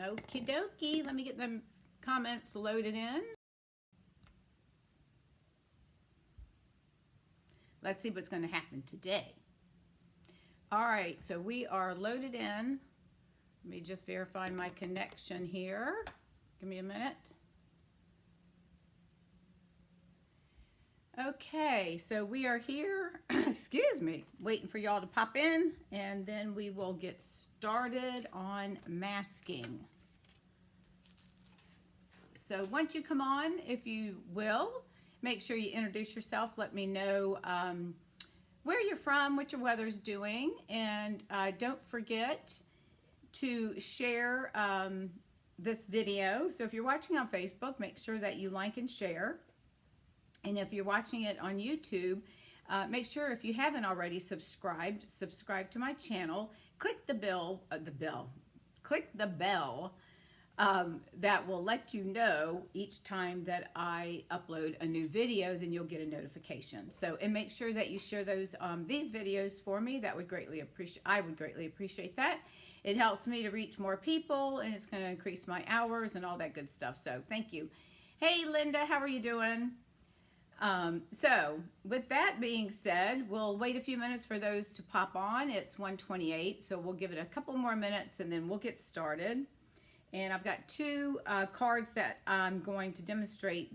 Okie dokie. Let me get the comments loaded in. Let's see what's going to happen today. All right, so we are loaded in. Let me just verify my connection here. Give me a minute. Okay, so we are here, excuse me, waiting for y'all to pop in, and then we will get started on masking. So once you come on, if you will, make sure you introduce yourself. Let me know where you're from, what your weather's doing, and don't forget to share this video. So if you're watching on Facebook, make sure that you like and share. And if you're watching it on YouTube, make sure, if you haven't already subscribe to my channel. Click the bell, click the bell that will let you know each time that I upload a new video. Then you'll get a notification. So, and make sure that you share those these videos for me. That would greatly appreciate. I would greatly appreciate that. It helps me to reach more people, and it's going to increase my hours and all that good stuff. So, thank you. Hey, Linda, how are you doing? So with that being said, we'll wait a few minutes for those to pop on. It's 1:28, so we'll give it a couple more minutes and then we'll get started. And I've got two cards that I'm going to demonstrate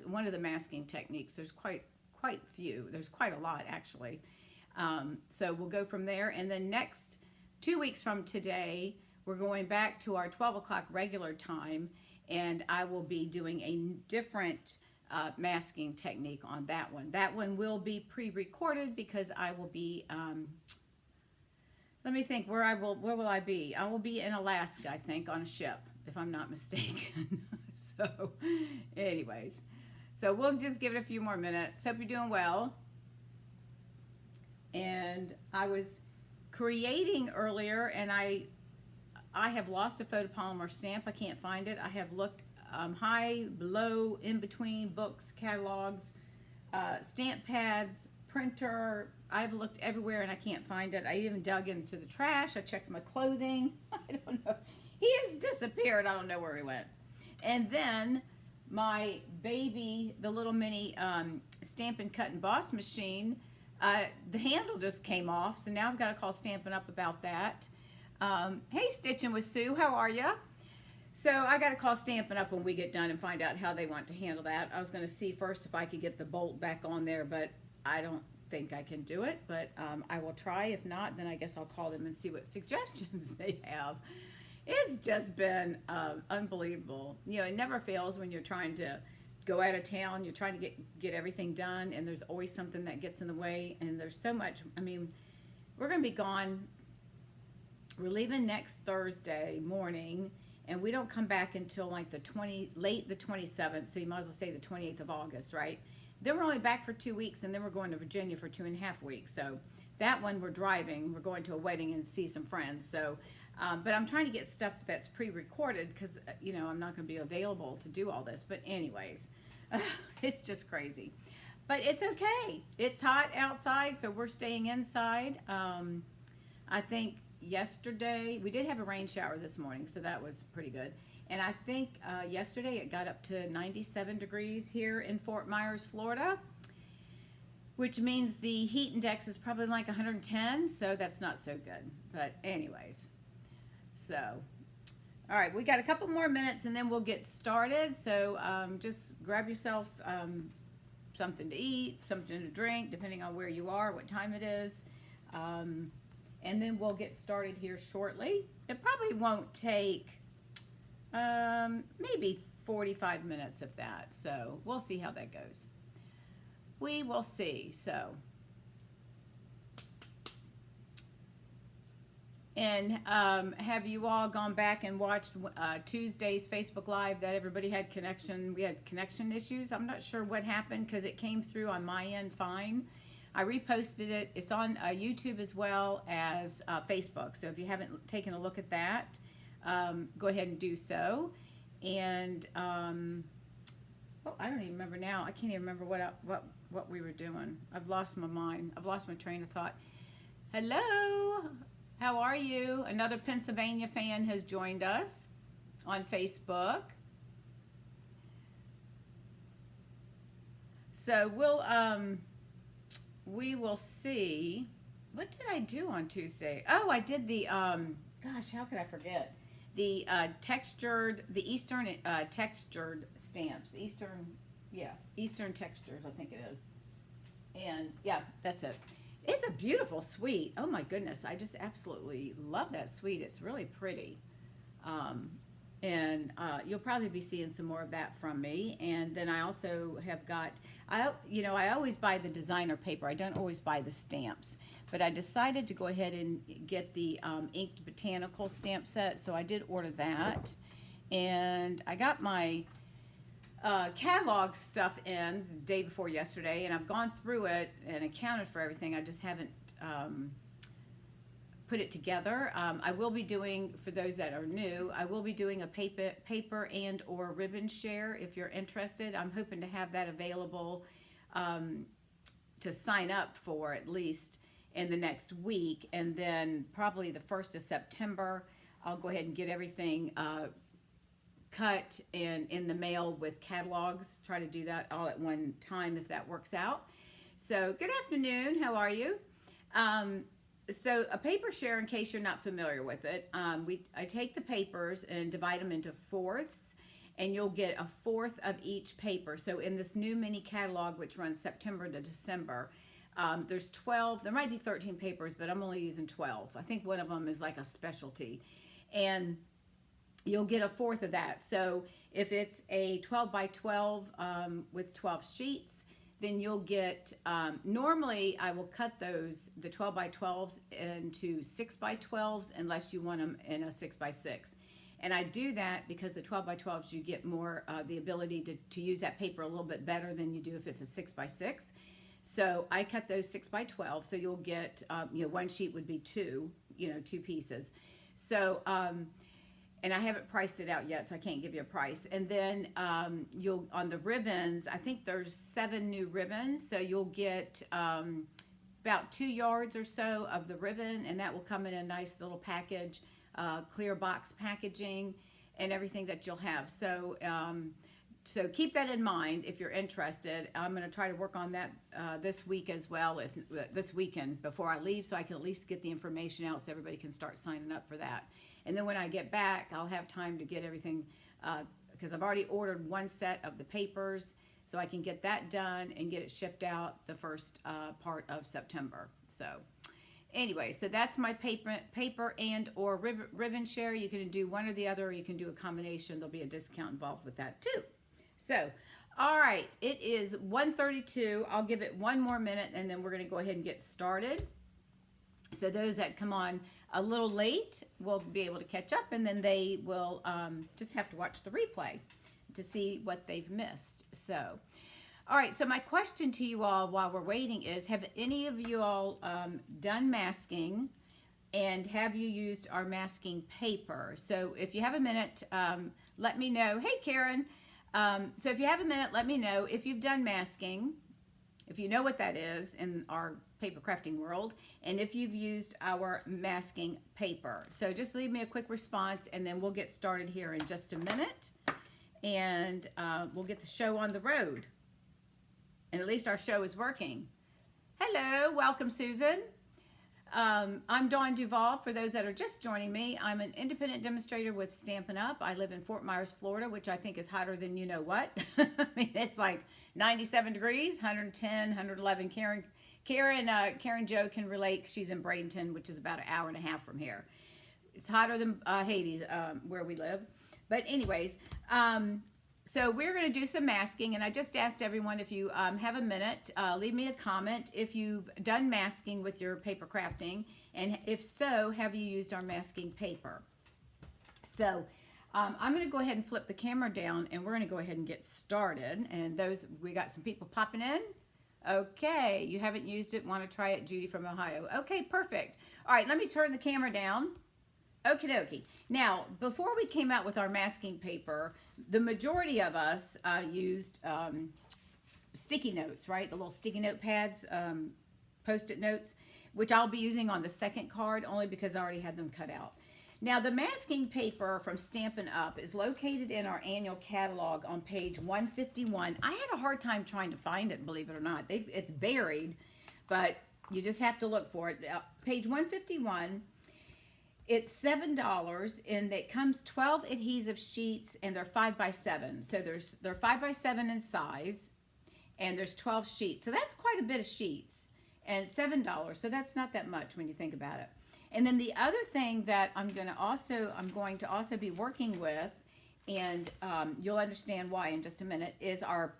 one of the masking techniques. There's quite few. There's quite a lot actually. So we'll go from there. And then next 2 weeks from today, we're going back to our 12 o'clock regular time, and I will be doing a different masking technique on that one. That one will be pre-recorded because I will be, let me think, where will I be? I will be in Alaska, I think, on a ship, if I'm not mistaken. So, anyways, so we'll just give it a few more minutes. Hope you're doing well. And I was creating earlier, and I have lost a photopolymer stamp. I can't find it. I have looked high, below, in between, books, catalogs, stamp pads, printer. I've looked everywhere and I can't find it. I even dug into the trash. I checked my clothing. I don't know. He has disappeared. I don't know where he went. And then my baby, the little mini Stampin' Cut and Boss machine, the handle just came off. So now I've got to call Stampin' Up about that. Hey, Stitching with Sue, how are ya? So I got to call Stampin' Up when we get done and find out how they want to handle that. I was going to see first if I could get the bolt back on there, but I don't think I can do it. But I will try. If not, then I guess I'll call them and see what suggestions they have. It's just been unbelievable. You know, it never fails when you're trying to go out of town. You're trying to get everything done, and there's always something that gets in the way. And there's so much. I mean, we're going to be gone. We're leaving next Thursday morning. And we don't come back until like late the 27th, so you might as well say the 28th of August, right? Then we're only back for 2 weeks, and then we're going to Virginia for 2.5 weeks. So that one we're driving. We're going to a wedding and see some friends. So, but I'm trying to get stuff that's pre-recorded because, you know, I'm not going to be available to do all this. But anyways, it's just crazy. But it's okay. It's hot outside, so we're staying inside. I think yesterday, we did have a rain shower this morning, so that was pretty good. And I think yesterday it got up to 97 degrees here in Fort Myers, Florida, which means the heat index is probably like 110, so that's not so good. But anyways, so, all right, we got a couple more minutes and then we'll get started. So just grab yourself something to eat, something to drink, depending on where you are, what time it is. And then we'll get started here shortly. It probably won't take maybe 45 minutes, if that. So we'll see how that goes. We will see. So, and have you all gone back and watched Tuesday's Facebook Live that everybody had connection? We had connection issues. I'm not sure what happened because it came through on my end fine. I reposted it. It's on YouTube as well as Facebook. So if you haven't taken a look at that, go ahead and do so. And oh, I don't even remember now. I can't even remember what we were doing. I've lost my mind. I've lost my train of thought. Hello, how are you? Another Pennsylvania fan has joined us. on Facebook. So we will see. What did I do on Tuesday? Oh, I did the, gosh, how could I forget? The Eastern textured stamps. Eastern textures, I think it is. And yeah, that's it. It's a beautiful suite. Oh my goodness, I just absolutely love that suite. It's really pretty. And you'll probably be seeing some more of that from me. And then I also have got, I always buy the designer paper. I don't always buy the stamps. But I decided to go ahead and get the inked botanical stamp set. So I did order that. And I got my catalog stuff in the day before yesterday. And I've gone through it and accounted for everything. I just haven't put it together. I will be doing, for those that are new, I will be doing a paper and or ribbon share if you're interested. I'm hoping to have that available to sign up for at least in the next week, and then probably the 1st of September I'll go ahead and get everything cut and in the mail with catalogs. Try to do that all at one time if that works out. So good afternoon, how are you? So a paper share, in case you're not familiar with it, I take the papers and divide them into fourths, and you'll get a fourth of each paper. So in this new mini catalog, which runs September to December, there's 12, there might be 13 papers, but I'm only using 12. I think one of them is like a specialty. And you'll get a fourth of that. So if it's a 12 by 12 with 12 sheets, then you'll get, normally I will cut the 12 by 12s into 6 by 12s unless you want them in a 6 by 6. And I do that because the 12 by 12s, you get more, the ability to use that paper a little bit better than you do if it's a 6 by 6. So I cut those 6 by 12, so you'll get, one sheet would be two pieces. So, and I haven't priced it out yet, so I can't give you a price. And then on the ribbons, I think there's 7 new ribbons, so you'll get about 2 yards or so of the ribbon, and that will come in a nice little package, clear box packaging, and everything that you'll have. So, so keep that in mind if you're interested. I'm going to try to work on that this week as well, this weekend before I leave, so I can at least get the information out so everybody can start signing up for that. And then when I get back, I'll have time to get everything, because I've already ordered 1 set of the papers, so I can get that done and get it shipped out the first part of September. So anyway, so that's my paper and or ribbon share. You can do one or the other, or you can do a combination. There'll be a discount involved with that too. So, all right, it is 1:32. I'll give it 1 more minute, and then we're going to go ahead and get started. So those that come on a little late will be able to catch up, and then they will just have to watch the replay to see what they've missed. So, all right, so my question to you all while we're waiting is, have any of you all done masking, and have you used our masking paper? So if you have a minute, let me know. Hey, Karen. So if you have a minute, let me know if you've done masking, if you know what that is in our paper crafting world, and if you've used our masking paper. So just leave me a quick response, and then we'll get started here in just a minute, and we'll get the show on the road. And at least our show is working. Hello, welcome, Susan. I'm Dawn Duvall. For those that are just joining me, I'm an independent demonstrator with Stampin' Up. I live in Fort Myers, Florida, which I think is hotter than you know what. I mean, it's like 97 degrees, 110, 111. Karen Jo can relate. She's in Bradenton, which is about an hour and a half from here. It's hotter than Hades, where we live. But anyways, so we're going to do some masking, and I just asked everyone, if you have a minute, leave me a comment if you've done masking with your paper crafting, and if so, have you used our masking paper? So I'm going to go ahead and flip the camera down, and we're going to go ahead and get started. And we got some people popping in. Okay, you haven't used it, want to try it, Judy from Ohio. Okay, perfect. All right, let me turn the camera down. Okie dokie. Now, before we came out with our masking paper, the majority of us used sticky notes, right? The little sticky note pads, Post-it notes, which I'll be using on the second card only because I already had them cut out. Now, the masking paper from Stampin' Up! Is located in our annual catalog on page 151. I had a hard time trying to find it, believe it or not. It's buried, but you just have to look for it. Page 151, it's $7, and it comes 12 adhesive sheets, and they're 5x7. So they're 5x7 in size, and there's 12 sheets. So that's quite a bit of sheets, and $7. So that's not that much when you think about it. And then the other thing that I'm going to also be working with, and you'll understand why in just a minute, is our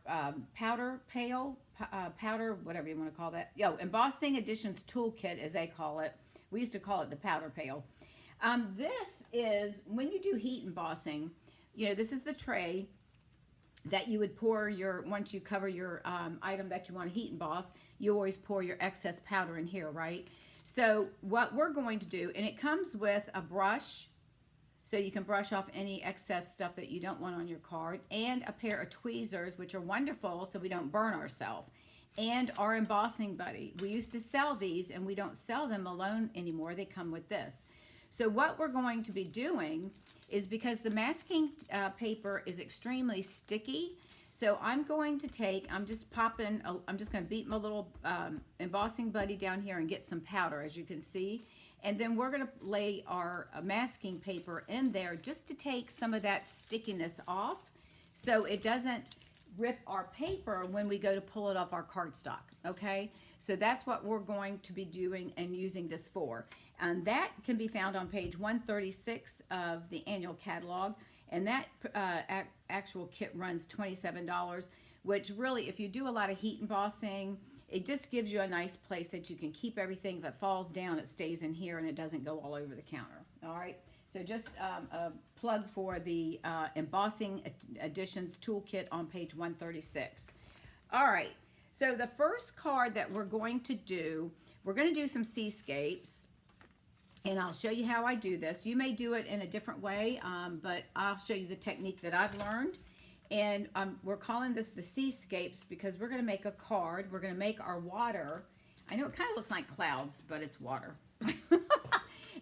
powder pail, powder, whatever you want to call that. Embossing Editions Toolkit, as they call it. We used to call it the powder pail. This is, when you do heat embossing, this is the tray that you would pour once you cover your item that you want to heat emboss, you always pour your excess powder in here, right? So what we're going to do, and it comes with a brush, so you can brush off any excess stuff that you don't want on your card, and a pair of tweezers, which are wonderful so we don't burn ourselves, and our embossing buddy. We used to sell these, and we don't sell them alone anymore. They come with this. So what we're going to be doing is, because the masking paper is extremely sticky, so I'm going to I'm just going to beat my little embossing buddy down here and get some powder, as you can see. And then we're going to lay our masking paper in there just to take some of that stickiness off, so it doesn't rip our paper when we go to pull it off our cardstock, okay? So that's what we're going to be doing and using this for. And that can be found on page 136 of the annual catalog. And that actual kit runs $27, which really, if you do a lot of heat embossing, it just gives you a nice place that you can keep everything. If it falls down, it stays in here and it doesn't go all over the counter. All right. So just a plug for the Embossing Editions Toolkit on page 136. All right. So the first card that we're going to do some Seascapes. And I'll show you how I do this. You may do it in a different way, but I'll show you the technique that I've learned. And we're calling this the Seascapes because we're going to make a card. We're going to make our water. I know it kind of looks like clouds, but it's water.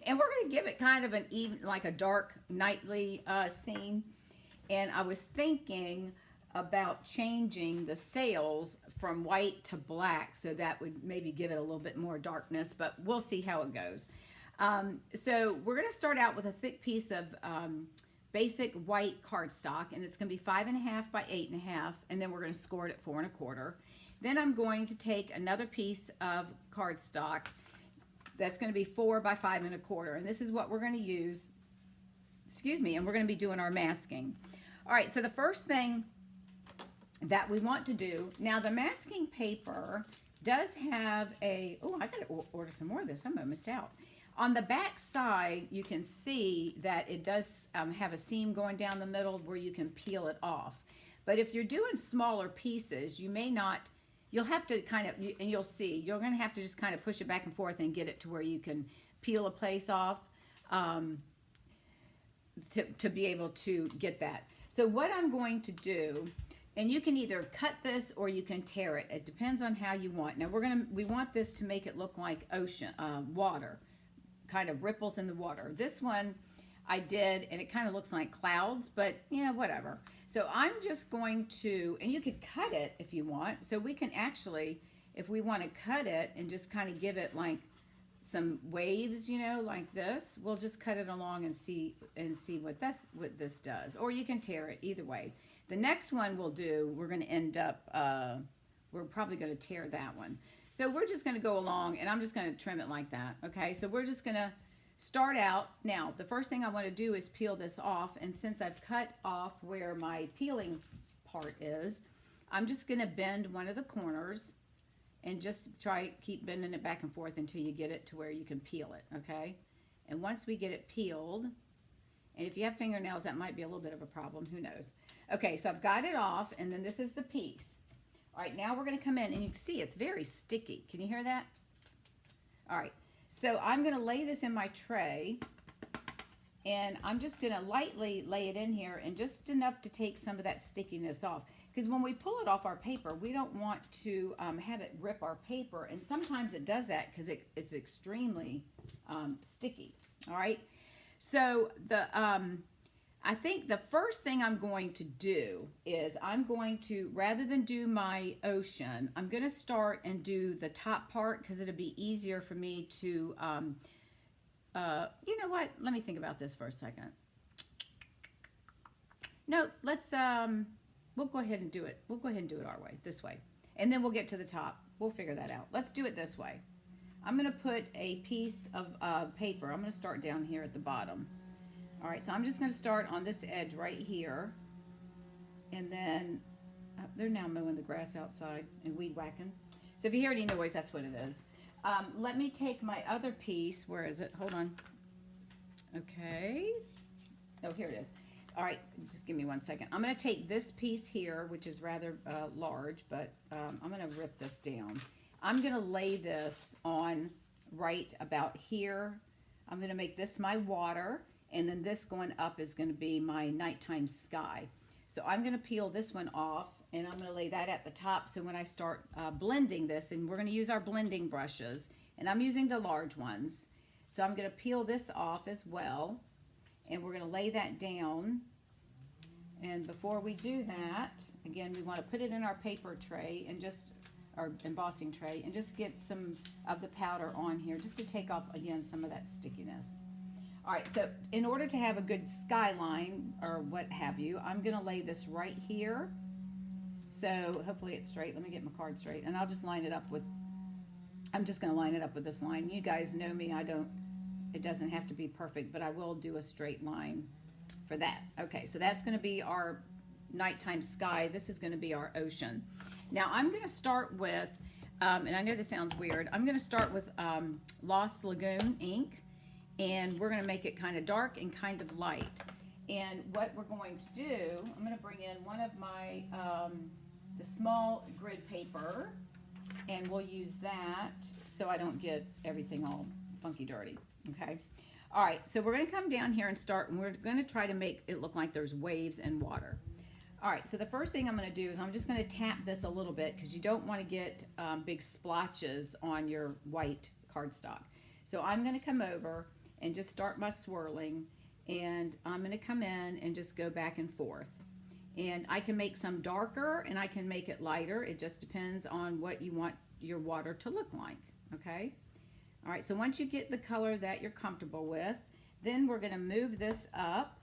And we're going to give it kind of like a dark nightly scene. And I was thinking about changing the sails from white to black, so that would maybe give it a little bit more darkness, but we'll see how it goes. So we're going to start out with a thick piece of basic white cardstock, and it's going to be 5.5 by 8.5, and then we're going to score it at 4 1/4. Then I'm going to take another piece of cardstock that's going to be 4 by 5 1/4, and this is what we're going to use, and we're going to be doing our masking. All right, so the first thing that we want to do, now the masking paper does have I got to order some more of this. I'm almost out. On the back side, you can see that it does have a seam going down the middle where you can peel it off. But if you're doing smaller pieces, you may not, you'll have to kind of, and you'll see, you're going to have to just kind of push it back and forth and get it to where you can peel a place off to be able to get that. So what I'm going to do, and you can either cut this or you can tear it. It depends on how you want. Now we want this to make it look like ocean, water. Kind of ripples in the water. This one I did, and it kind of looks like clouds, but yeah, whatever. So I'm just going to, and you could cut it if you want. So we can actually, if we want to cut it and just kind of give it like some waves, like this, we'll just cut it along and see what this does. Or you can tear it, either way. The next one we'll do, we're going to end up, we're probably going to tear that one. So we're just going to go along, and I'm just going to trim it like that, okay? So we're just going to start out. Now, the first thing I want to do is peel this off, and since I've cut off where my peeling part is, I'm just going to bend one of the corners and just keep bending it back and forth until you get it to where you can peel it, okay? And once we get it peeled, and if you have fingernails, that might be a little bit of a problem, who knows? Okay, so I've got it off, and then this is the piece. All right, now we're going to come in, and you can see it's very sticky. Can you hear that? All right, so I'm going to lay this in my tray, and I'm just going to lightly lay it in here, and just enough to take some of that stickiness off. Because when we pull it off our paper, we don't want to have it rip our paper, and sometimes it does that because it's extremely sticky. All right, So I think the first thing I'm going to do is I'm going to, rather than do my ocean, I'm going to start and do the top part because it'll be easier for me to, you know what? Let me think about this for a second. No, let's, we'll go ahead and do it. We'll go ahead and do it our way, this way. And then we'll get to the top. We'll figure that out. Let's do it this way. I'm going to put a piece of paper. I'm going to start down here at the bottom. All right, so I'm just going to start on this edge right here. And then, they're now mowing the grass outside and weed whacking. So if you hear any noise, that's what it is. Let me take my other piece. Where is it? Hold on. Okay. Oh, here it is. All right, just give me 1 second. I'm going to take this piece here, which is rather large, but I'm going to rip this down. I'm going to lay this on right about here. I'm going to make this my water. And then this going up is going to be my nighttime sky. So I'm going to peel this one off and I'm going to lay that at the top. So when I start blending this, and we're going to use our blending brushes, and I'm using the large ones. So I'm going to peel this off as well. And we're going to lay that down. And before we do that, again, we want to put it in our paper tray and just, our embossing tray, and just get some of the powder on here just to take off, again, some of that stickiness. All right, so in order to have a good skyline or what have you, I'm going to lay this right here. So hopefully it's straight. Let me get my card straight. And I'll just line it up with, I'm just going to line it up with this line. You guys know me. It doesn't have to be perfect, but I will do a straight line for that. Okay, so that's going to be our nighttime sky. This is going to be our ocean. Now I'm going to start with, and I know this sounds weird, I'm going to start with Lost Lagoon ink. And we're going to make it kind of dark and kind of light. And what we're going to do, I'm going to bring in one of my, the small grid paper, and we'll use that so I don't get everything all funky dirty, okay? All right, so we're going to come down here and start, and we're going to try to make it look like there's waves and water. All right, so the first thing I'm going to do is I'm just going to tap this a little bit because you don't want to get big splotches on your white cardstock. So I'm going to come over and just start my swirling, and I'm going to come in and just go back and forth. And I can make some darker and I can make it lighter. It just depends on what you want your water to look like, okay? All right, so once you get the color that you're comfortable with, then we're going to move this up.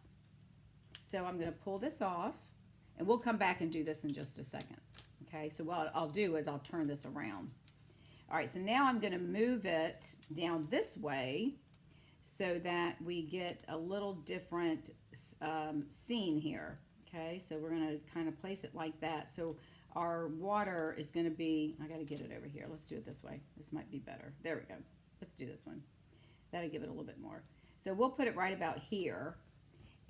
So I'm going to pull this off, and we'll come back and do this in just a second, okay? So what I'll do is I'll turn this around. All right, so now I'm going to move it down this way so that we get a little different scene here. Okay, so we're going to kind of place it like that. So our water is going to be, I got to get it over here. Let's do it this way. This might be better. There we go. Let's do this one. That'll give it a little bit more. So we'll put it right about here.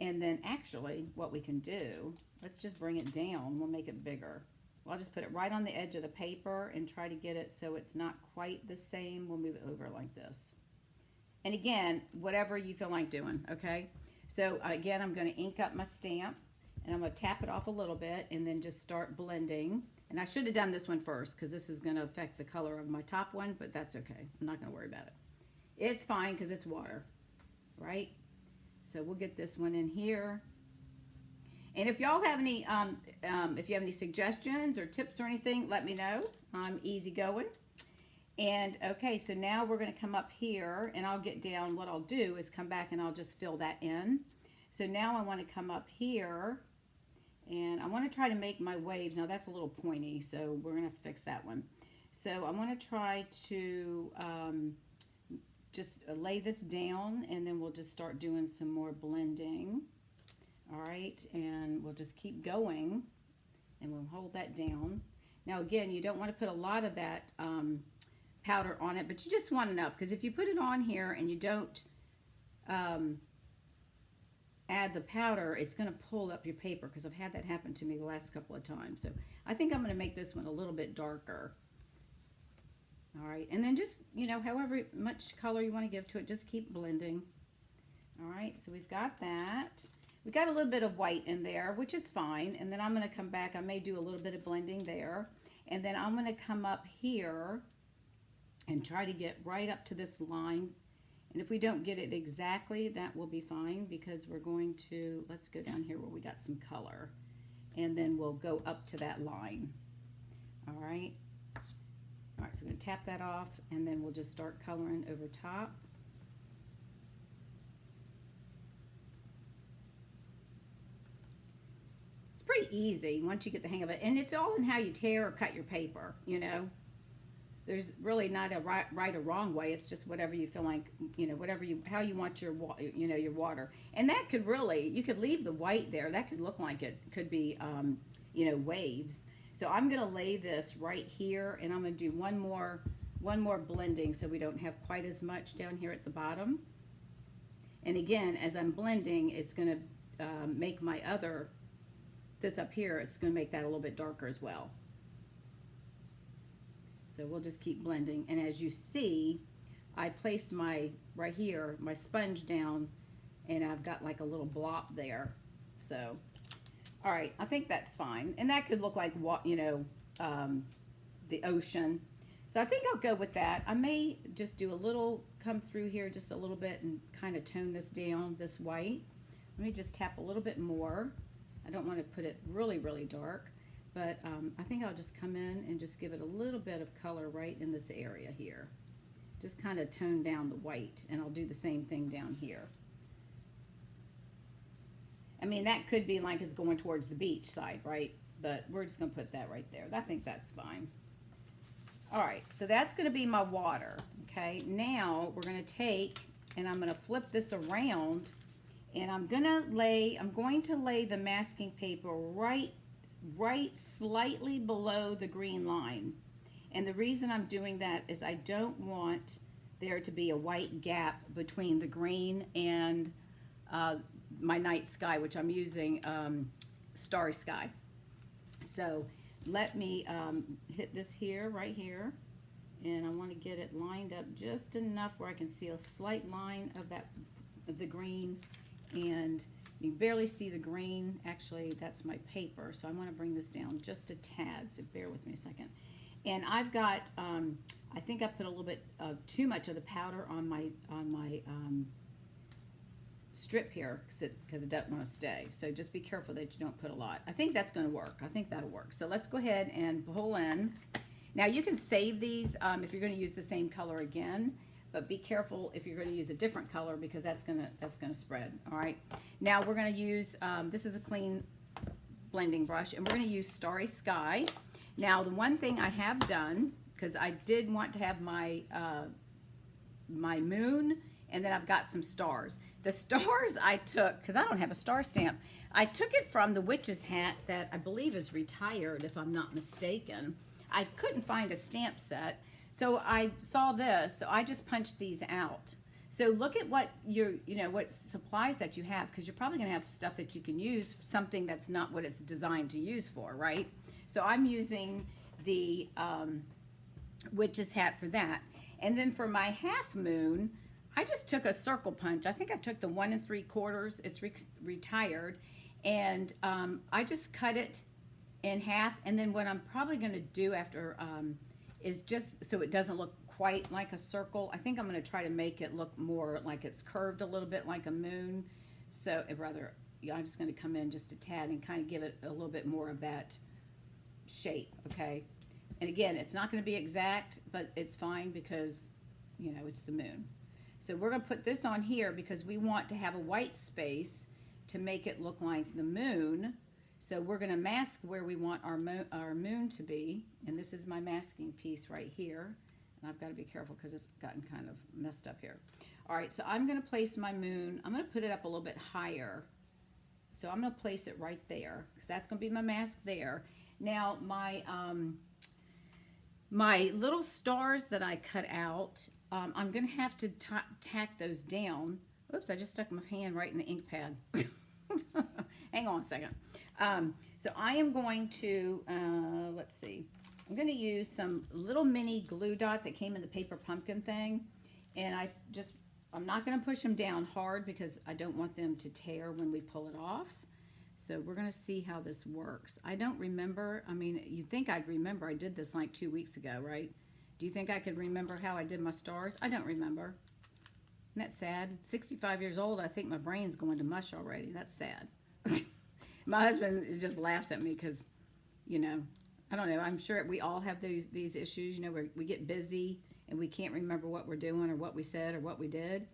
And then actually what we can do, let's just bring it down. We'll make it bigger. Well, I'll just put it right on the edge of the paper and try to get it so it's not quite the same. We'll move it over like this. And again, whatever you feel like doing, okay? So again, I'm going to ink up my stamp, and I'm going to tap it off a little bit and then just start blending. And I should have done this one first because this is going to affect the color of my top one, but that's okay. I'm not going to worry about it. It's fine because it's water, right? So we'll get this one in here. And if y'all have any, if you have any suggestions or tips or anything, let me know. I'm easygoing. And okay, so now we're going to come up here, and I'll get down. What I'll do is come back and I'll just fill that in. So now I want to come up here, and I want to try to make my waves. Now that's a little pointy, so we're going to have to fix that one. So I want to try to just lay this down, and then we'll just start doing some more blending. All right, and we'll just keep going, and we'll hold that down. Now again, you don't want to put a lot of that powder on it, but you just want enough, because if you put it on here and you don't add the powder, it's going to pull up your paper, because I've had that happen to me the last couple of times. So I think I'm going to make this one a little bit darker. All right, and then just, you know, however much color you want to give to it, just keep blending. All right, so we've got that. We got a little bit of white in there, which is fine. And then I'm going to come back. I may do a little bit of blending there. And then I'm going to come up here and try to get right up to this line. And if we don't get it exactly, that will be fine, because we're going to, let's go down here where we got some color, and then we'll go up to that line. All right. All right, so I'm going to tap that off, and then we'll just start coloring over top. It's pretty easy once you get the hang of it, and it's all in how you tear or cut your paper, you know. There's really not a right or wrong way. It's just whatever you feel like, you know, how you want your, you know, your water. And that could really, you could leave the white there. That could look like it could be, you know, waves. So I'm going to lay this right here, and I'm going to do one more blending so we don't have quite as much down here at the bottom. And again, as I'm blending, it's going to make my this up here, it's going to make that a little bit darker as well. So we'll just keep blending. And as you see, I placed right here, my sponge down, and I've got like a little blob there. So, all right, I think that's fine. And that could look like, you know, the ocean. So I think I'll go with that. I may just do a little, come through here just a little bit and kind of tone this down, this white. Let me just tap a little bit more. I don't want to put it really, really dark. But I think I'll just come in and just give it a little bit of color right in this area here. Just kind of tone down the white, and I'll do the same thing down here. I mean, that could be like it's going towards the beach side, right? But we're just going to put that right there. I think that's fine. All right, so that's going to be my water, okay? Now we're going to take, and I'm going to flip this around, and I'm going to lay the masking paper right slightly below the green line. And the reason I'm doing that is I don't want there to be a white gap between the green and my night sky, which I'm using Starry Sky. So let me hit this here, right here, and I want to get it lined up just enough where I can see a slight line of the green, and you can barely see the green. Actually, that's my paper, so I want to bring this down just a tad, so bear with me a second. And I've got, I think I put a little bit too much of the powder on my strip here, because it doesn't want to stay. So just be careful that you don't put a lot. I think that's going to work. I think that'll work. So let's go ahead and pull in. Now you can save these if you're going to use the same color again. But be careful if you're going to use a different color, because that's gonna spread. All right. Now we're going to use this is a clean blending brush, and we're going to use Starry Sky. Now the one thing I have done, because I did want to have my my moon, and then I've got some stars. The stars I took, because I don't have a star stamp, I took it from the witch's hat that I believe is retired, if I'm not mistaken. I couldn't find a stamp set. So I saw this, so I just punched these out. So look at what what supplies that you have, because you're probably going to have stuff that you can use, something that's not what it's designed to use for, right? So I'm using the witch's hat for that. And then for my half moon, I just took a circle punch. I think I took the 1 3/4. It's retired. And I just cut it in half. And then what I'm probably going to do after is just so it doesn't look quite like a circle. I think I'm going to try to make it look more like it's curved a little bit like a moon. So I'm just going to come in just a tad and kind of give it a little bit more of that shape, okay? And again, it's not going to be exact, but it's fine because, it's the moon. So we're going to put this on here because we want to have a white space to make it look like the moon. So we're going to mask where we want our moon to be. And this is my masking piece right here. And I've got to be careful because it's gotten kind of messed up here. All right, so I'm going to place my moon. I'm going to put it up a little bit higher. So I'm going to place it right there because that's going to be my mask there. Now, my little stars that I cut out, I'm going to have to tack those down. Oops, I just stuck my hand right in the ink pad. Hang on a second. So I am going to, let's see, I'm going to use some little mini glue dots that came in the paper pumpkin thing. And I'm not going to push them down hard because I don't want them to tear when we pull it off. So we're going to see how this works. I don't remember. I mean, you'd think I'd remember. I did this like 2 weeks ago, right? Do you think I could remember how I did my stars? I don't remember. Isn't that sad? 65 years old, I think my brain's going to mush already. That's sad. My husband just laughs at me because, you know, I don't know. I'm sure we all have these issues. You know, we get busy and we can't remember what we're doing or what we said or what we did.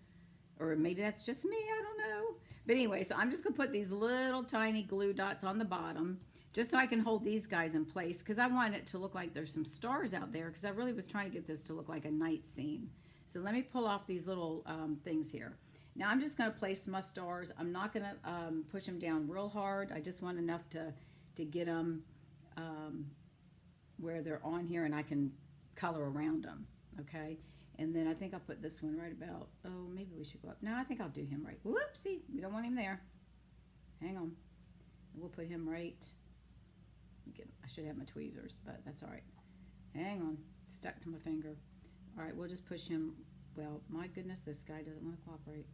Or maybe that's just me. I don't know. But anyway, so I'm just going to put these little tiny glue dots on the bottom just so I can hold these guys in place because I want it to look like there's some stars out there because I really was trying to get this to look like a night scene. So let me pull off these little things here. Now I'm just going to place my stars. I'm not going to push them down real hard. I just want enough to get them where they're on here and I can color around them. Okay. And then I think I'll put this one right about, oh, maybe we should go up. No, I think I'll do him right. Whoopsie, we don't want him there. Hang on. We'll put him right. I should have my tweezers, but that's all right. Hang on, stuck to my finger. All right, we'll just push him. Well, my goodness, this guy doesn't want to cooperate.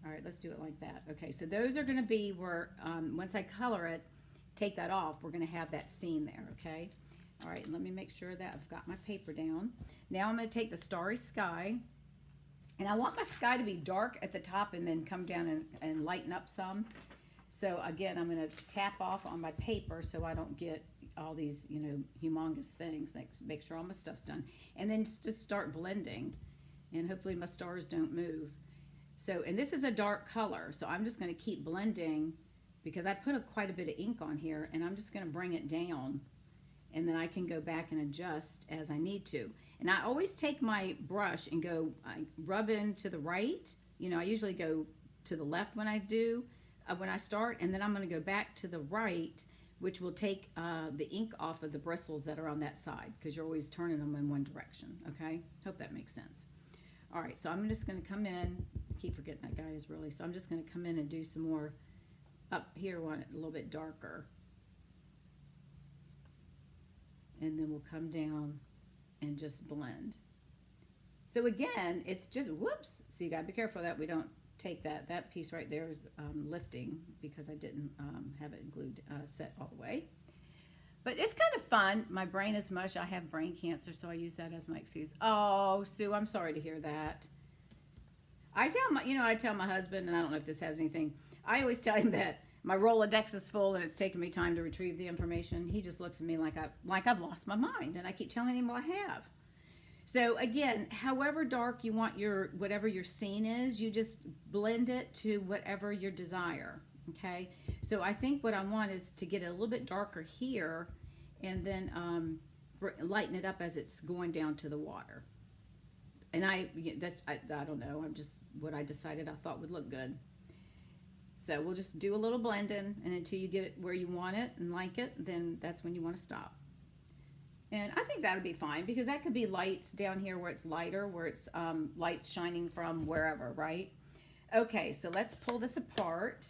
All right, let's do it like that. Okay, so those are gonna be where, once I color it, take that off, we're gonna have that scene there, okay? All right, let me make sure that I've got my paper down. Now I'm going to take the starry sky, and I want my sky to be dark at the top and then come down and lighten up some. So again, I'm going to tap off on my paper so I don't get all these, you know, humongous things. Like, make sure all my stuff's done. And then just start blending, and hopefully my stars don't move. So, and this is a dark color, so I'm just going to keep blending because I put quite a bit of ink on here, and I'm just going to bring it down. And then I can go back and adjust as I need to. And I always take my brush and I rub in to the right. You know, I usually go to the left when I do, when I start, and then I'm going to go back to the right, which will take the ink off of the bristles that are on that side, because you're always turning them in one direction, okay? Hope that makes sense. All right, so I'm just going to come in. I keep forgetting that guy is really, so I'm just going to come in and do some more up here, one a little bit darker. And then we'll come down and just blend. So again, it's just, whoops. So you gotta be careful that we don't take that piece right there is lifting because I didn't have it glued set all the way. But it's kind of fun. My brain is mush. I have brain cancer, so I use that as my excuse. Oh, Sue, I'm sorry to hear that. I tell my husband, and I don't know if this has anything, I always tell him that my Rolodex is full and it's taken me time to retrieve the information. He just looks at me like I've lost my mind, and I keep telling him, well, I have. So again, however dark you want whatever your scene is, you just blend it to whatever your desire, okay? So I think what I want is to get it a little bit darker here and then lighten it up as it's going down to the water. And I don't know, I'm just what I decided I thought would look good. So we'll just do a little blending, and until you get it where you want it and like it, then that's when you want to stop. And I think that would be fine, because that could be lights down here where it's lighter, where it's lights shining from wherever, right? Okay, so let's pull this apart,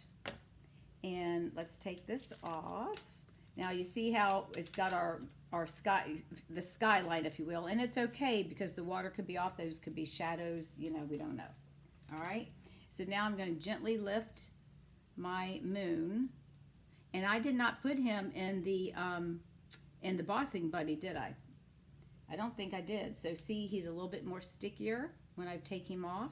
and let's take this off. Now you see how it's got our sky, the skyline, if you will, and it's okay because the water could be off. Those could be shadows, you know, we don't know. All right, so now I'm going to gently lift my moon, and I did not put him in the embossing buddy, did I? I don't think I did. So see, he's a little bit more stickier when I take him off.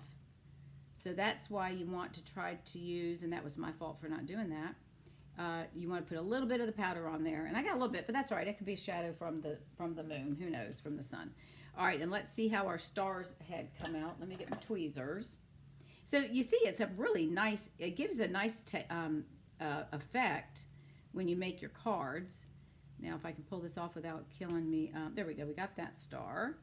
So that's why you want to try to use, and that was my fault for not doing that. You want to put a little bit of the powder on there, and I got a little bit, but that's all right. It could be a shadow from the moon. Who knows, from the sun. All right, and let's see how our stars had come out. Let me get my tweezers. So you see, it's a really nice. It gives a nice effect when you make your cards. Now, if I can pull this off without killing me, there we go. We got that star.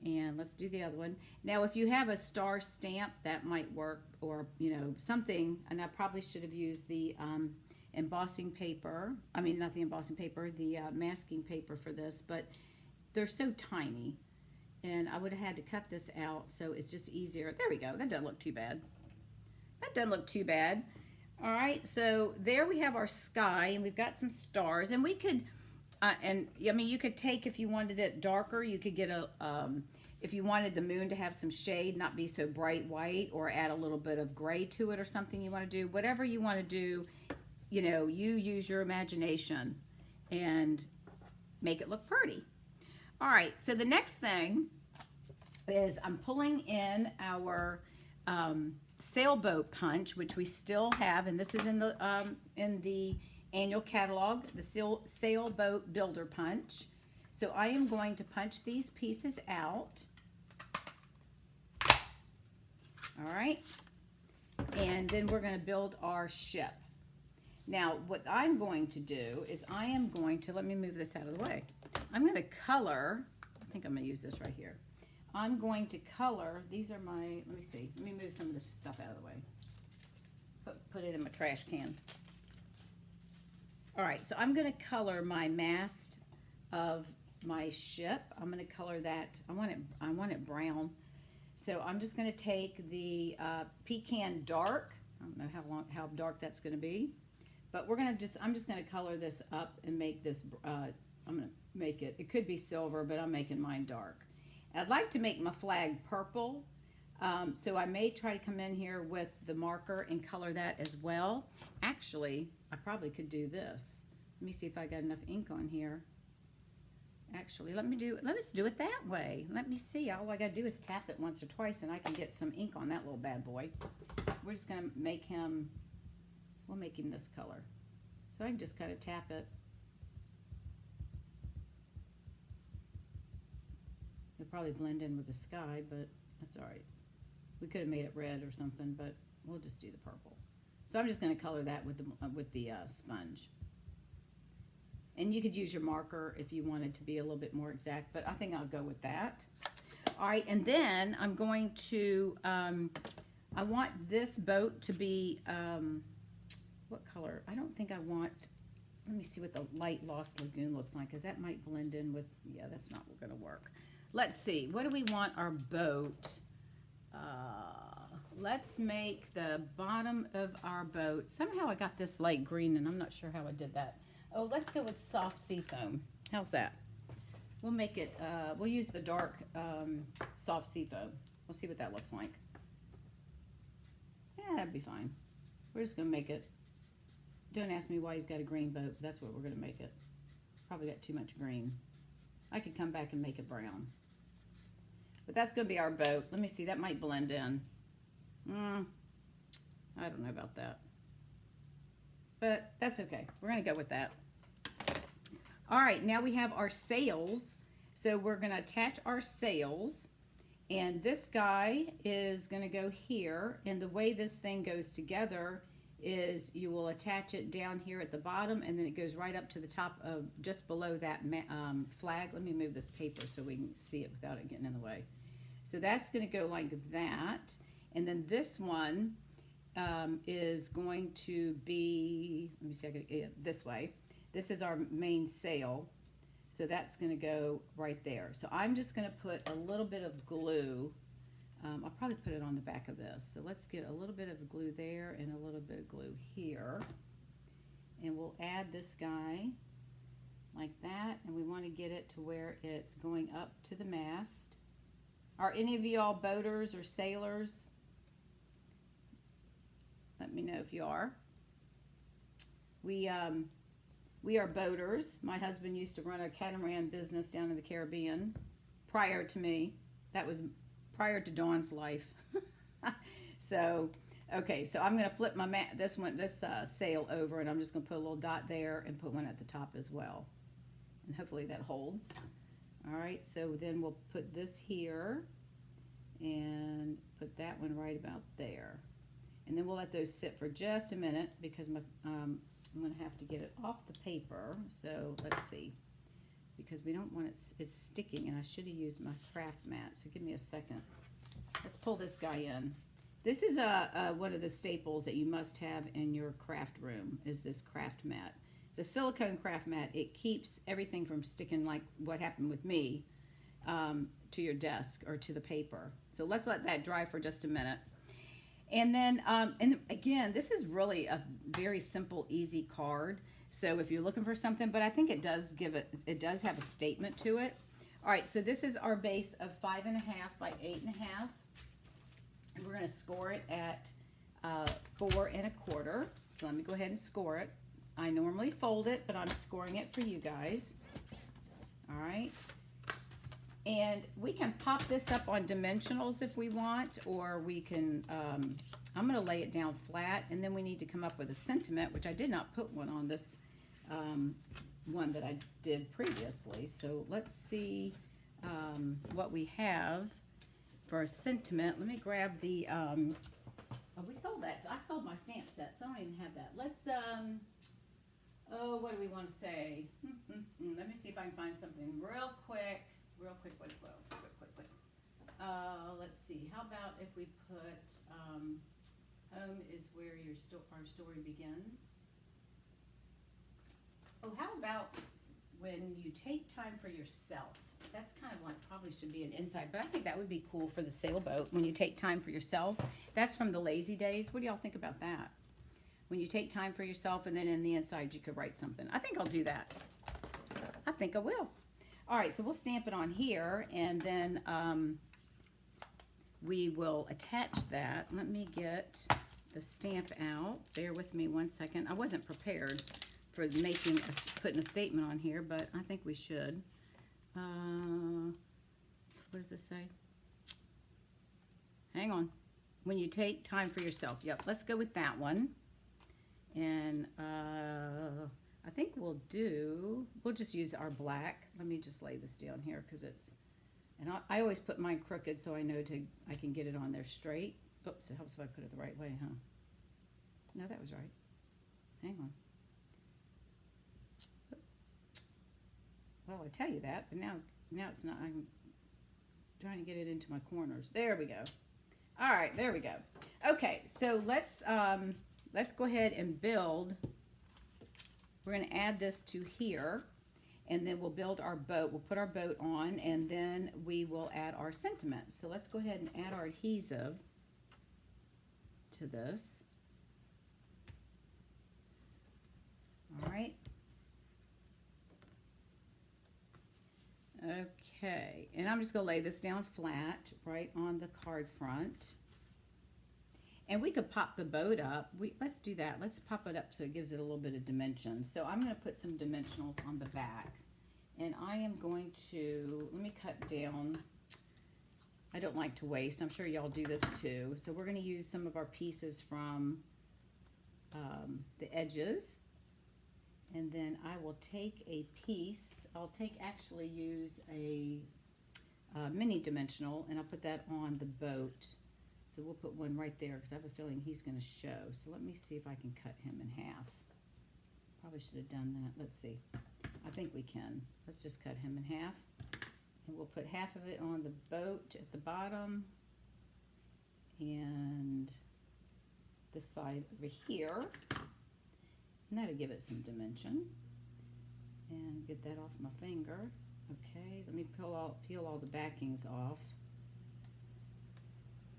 And let's do the other one. Now, if you have a star stamp, that might work, or, you know, something. And I probably should have used the embossing paper. I mean, not the embossing paper, the masking paper for this, but they're so tiny. And I would have had to cut this out, so it's just easier. There we go. That doesn't look too bad. That doesn't look too bad. All right, so there we have our sky, and we've got some stars. And we could, and I mean, you could take, if you wanted it darker, you could get a, if you wanted the moon to have some shade, not be so bright white, or add a little bit of gray to it or something you want to do. Whatever you want to do, you know, you use your imagination and make it look pretty. All right, so the next thing is I'm pulling in our sailboat punch, which we still have, and this is in the annual catalog, the sailboat builder punch. So I am going to punch these pieces out. All right, and then we're going to build our ship. Now, what I'm going to do is I am going to, let me move this out of the way. I'm going to color, I think I'm going to use this right here. I'm going to color, these are my, let me see, let me move some of this stuff out of the way. Put it in my trash can. All right, so I'm going to color my mast of my ship. I'm going to color that, I want it brown. So I'm just going to take the pecan dark. I don't know how dark that's going to be. But I'm just going to color this up and make this, I'm going to make it, it could be silver, but I'm making mine dark. I'd like to make my flag purple, so I may try to come in here with the marker and color that as well. Actually, I probably could do this. Let me see if I got enough ink on here. Actually, let's do it that way. Let me see. All I got to do is tap it once or twice, and I can get some ink on that little bad boy. We're just going to make him. We'll make him this color. So I can just kind of tap it. It'll probably blend in with the sky, but that's all right. We could have made it red or something, but we'll just do the purple. So I'm just going to color that with the sponge. And you could use your marker if you wanted to be a little bit more exact, but I think I'll go with that. All right, and then I'm going to, I want this boat to be, what color? I don't think I want, let me see what the light Lost Lagoon looks like, because that might blend in with, yeah, that's not going to work. Let's see, what do we want our boat? Let's make the bottom of our boat, somehow I got this light green, and I'm not sure how I did that. Oh, let's go with soft seafoam. How's that? We'll make it, we'll use the dark soft seafoam. We'll see what that looks like. Yeah, that'd be fine. We're just going to make it. Don't ask me why he's got a green boat, but that's what we're going to make it. Probably got too much green. I could come back and make it brown. But that's going to be our boat. Let me see, that might blend in. I don't know about that. But that's okay. We're going to go with that. All right, now we have our sails. So we're going to attach our sails. And this guy is going to go here. And the way this thing goes together is you will attach it down here at the bottom, and then it goes right up to the top of just below that flag. Let me move this paper so we can see it without it getting in the way. So that's going to go like that. And then this one is going to be, let me see, I can, this way. This is our main sail. So that's going to go right there. So I'm just going to put a little bit of glue. I'll probably put it on the back of this. So let's get a little bit of glue there and a little bit of glue here. And we'll add this guy like that. And we want to get it to where it's going up to the mast. Are any of y'all boaters or sailors? Let me know if you are. We are boaters. My husband used to run a catamaran business down in the Caribbean prior to me. That was prior to Dawn's life. So, okay, so I'm going to flip my this sail over, and I'm just going to put a little dot there and put one at the top as well. And hopefully that holds. All right, so then we'll put this here and put that one right about there. And then we'll let those sit for just a minute because I'm going to have to get it off the paper. So let's see, because we don't want it's sticking, and I should have used my craft mat. So give me a second. Let's pull this guy in. This is one of the staples that you must have in your craft room is this craft mat. It's a silicone craft mat. It keeps everything from sticking like what happened with me to your desk or to the paper. So let's let that dry for just a minute. And then, and again, this is really a very simple, easy card. So if you're looking for something, but I think it does it does have a statement to it. All right, so this is our base of 5.5 by 8.5. And we're gonna score it at 4 1/4. So let me go ahead and score it. I normally fold it, but I'm scoring it for you guys. All right. And we can pop this up on dimensionals if we want, or we can, I'm going to lay it down flat, and then we need to come up with a sentiment, which I did not put one on this one that I did previously. So let's see what we have for a sentiment. Let me grab the, oh, we sold that. So I sold my stamp set, so I don't even have that. Let's, oh, what do we want to say? Let me see if I can find something real quick. Quick. Let's see. How about if we put home is where our story begins. Oh, how about when you take time for yourself? That's kind of like probably should be an inside, but I think that would be cool for the sailboat when you take time for yourself. That's from the Lazy Days. What do y'all think about that? When you take time for yourself, and then in the inside you could write something. I think I'll do that. I think I will. All right, so we'll stamp it on here, and then we will attach that. Let me get the stamp out. Bear with me one second. I wasn't prepared for putting a statement on here, but I think we should. What does this say? Hang on. When you take time for yourself. Yep, let's go with that one. And I think we'll just use our black. Let me just lay this down here because it's, and I always put mine crooked so I know I can get it on there straight. Oops, it helps if I put it the right way, huh? No, that was right. Hang on. Well, I tell you that, but now it's not. I'm trying to get it into my corners. There we go. All right, there we go. Okay, so let's go ahead and build. We're going to add this to here, and then we'll build our boat. We'll put our boat on, and then we will add our sentiment. So let's go ahead and add our adhesive to this. All right. Okay, and I'm just going to lay this down flat right on the card front. And we could pop the boat up. Let's do that. Let's pop it up so it gives it a little bit of dimension. So I'm going to put some dimensionals on the back. And I am going to, let me cut down. I don't like to waste. I'm sure y'all do this too. So we're going to use some of our pieces from the edges. And then I will take a piece. I'll actually use a mini dimensional, and I'll put that on the boat. So we'll put one right there because I have a feeling he's going to show. So let me see if I can cut him in half. Probably should have done that. Let's see. I think we can. Let's just cut him in half. And we'll put half of it on the boat at the bottom. And this side over here. And that'll give it some dimension. And get that off my finger. Okay, let me peel all the backings off.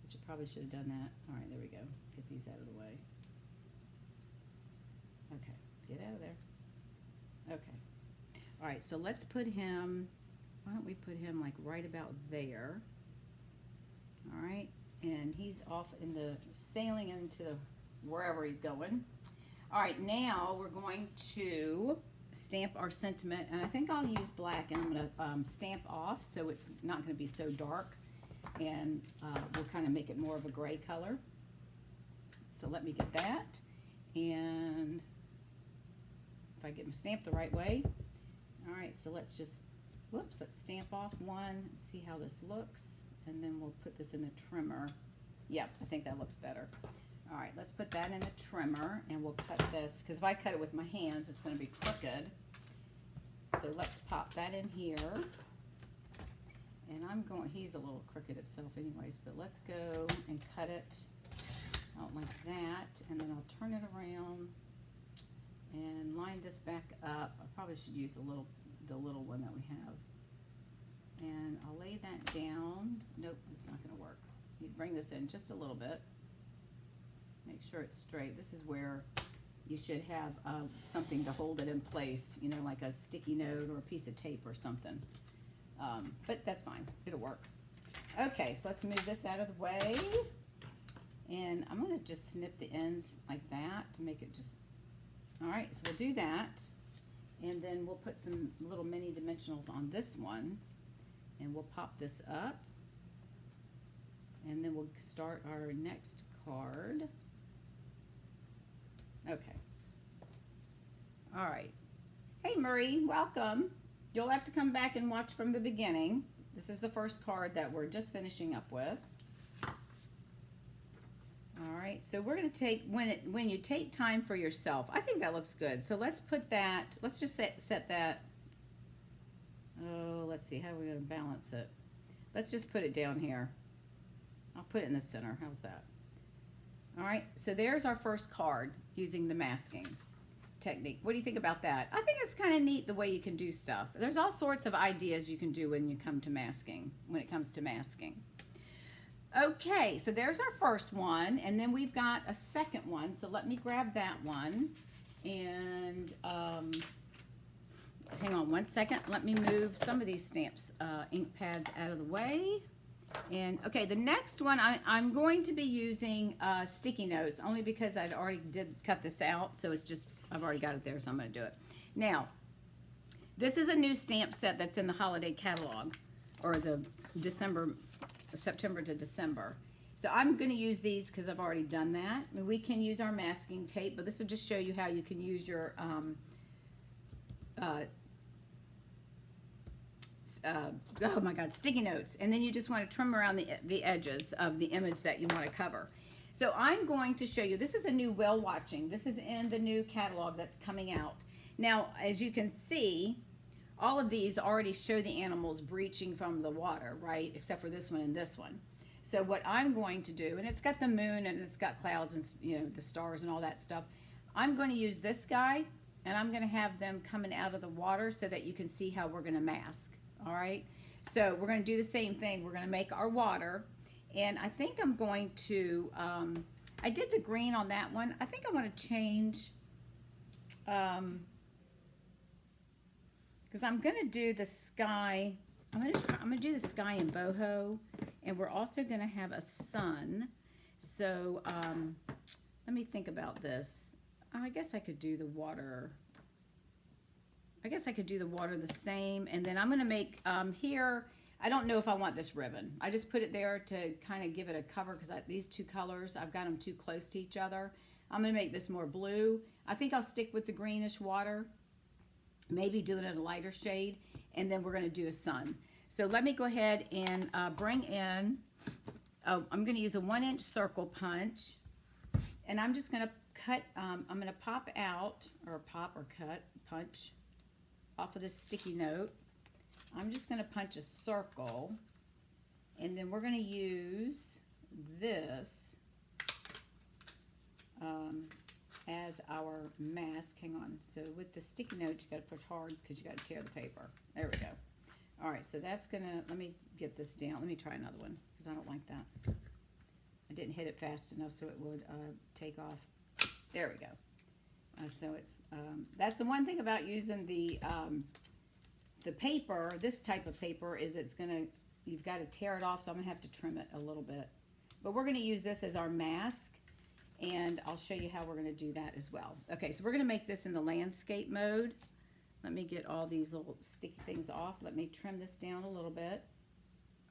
Which I probably should have done that. All right, there we go. Get these out of the way. Okay, get out of there. Okay. All right, so let's put him, why don't we put him like right about there. All right, and he's off in the, sailing into wherever he's going. All right, now we're going to stamp our sentiment, and I think I'll use black, and I'm going to stamp off so it's not going to be so dark, and we'll kind of make it more of a gray color. So let me get that, and if I get them stamped the right way. All right, so let's just, let's stamp off one, see how this looks, and then we'll put this in the trimmer. Yep, I think that looks better. All right, let's put that in the trimmer, and we'll cut this, because if I cut it with my hands, it's going to be crooked. So let's pop that in here. And I'm going, he's a little crooked itself anyways, but let's go and cut it out like that, and then I'll turn it around and line this back up. I probably should use the little one that we have. And I'll lay that down. Nope, it's not going to work. You bring this in just a little bit. Make sure it's straight. This is where you should have something to hold it in place, you know, like a sticky note or a piece of tape or something. But that's fine. It'll work. Okay, so let's move this out of the way. And I'm going to just snip the ends like that to make it just... All right, so we'll do that. And then we'll put some little mini dimensionals on this one. And we'll pop this up. And then we'll start our next card. Okay. All right. Hey, Marie, welcome. You'll have to come back and watch from the beginning. This is the first card that we're just finishing up with. All right, so we're going to take, when you take time for yourself, I think that looks good. So let's put that, let's just set that, oh, let's see, how are we going to balance it? Let's just put it down here. I'll put it in the center. How's that? All right, so there's our first card using the masking technique. What do you think about that? I think it's kind of neat the way you can do stuff. There's all sorts of ideas you can do when it comes to masking. Okay, so there's our first one, and then we've got a second one. So let me grab that one, and hang on one second. Let me move some of these stamps, ink pads out of the way. And okay, the next one I'm going to be using sticky notes, only because I'd already did cut this out, so it's just, I've already got it there, so I'm going to do it. Now, this is a new stamp set that's in the holiday catalog, or the September to December. So I'm going to use these because I've already done that. I mean, we can use our masking tape, but this will just show you how you can use your oh my God, sticky notes. And then you just want to trim around the edges of the image that you want to cover. So I'm going to show you, this is a new whale watching. This is in the new catalog that's coming out. Now, as you can see, all of these already show the animals breaching from the water, right? Except for this one and this one. So what I'm going to do, and it's got the moon and it's got clouds and, you know, the stars and all that stuff. I'm going to use this guy, and I'm going to have them coming out of the water so that you can see how we're going to mask. All right. So we're going to do the same thing. We're going to make our water, and I think I'm going to, I did the green on that one. I think I want to change, because I'm going to do the sky. I'm going to do the sky in boho, and we're also going to have a sun. So let me think about this. I guess I could do the water. I guess I could do the water the same, and then I'm going to make here. I don't know if I want this ribbon. I just put it there to kind of give it a cover, because these two colors, I've got them too close to each other. I'm going to make this more blue. I think I'll stick with the greenish water. Maybe do it in a lighter shade, and then we're going to do a sun. So let me go ahead and bring in, I'm going to use a 1-inch circle punch, and I'm just going to cut, I'm going to pop out, or punch off of this sticky note. I'm just going to punch a circle, and then we're going to use this as our mask. Hang on. So with the sticky note, you got to push hard because you got to tear the paper. There we go. All right, so that's going to, let me get this down. Let me try another one because I don't like that. I didn't hit it fast enough so it would take off. There we go. So it's, that's the one thing about using the paper, this type of paper, is it's going to, you've got to tear it off, so I'm going to have to trim it a little bit. But we're going to use this as our mask, and I'll show you how we're going to do that as well. Okay, so we're going to make this in the landscape mode. Let me get all these little sticky things off. Let me trim this down a little bit.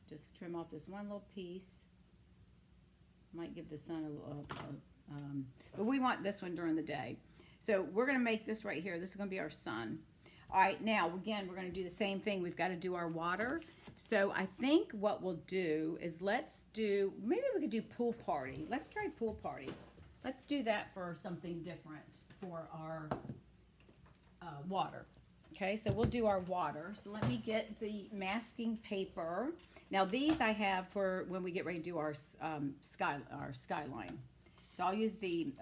Just trim off this one little piece. Might give the sun a little, but we want this one during the day. So we're going to make this right here. This is going to be our sun. All right, now, again, we're going to do the same thing. We've got to do our water. So I think what we'll do is maybe we could do pool party. Let's try pool party. Let's do that for something different for our water. Okay, so we'll do our water. So let me get the masking paper. Now, these I have for when we get ready to do our skyline. So I'll use the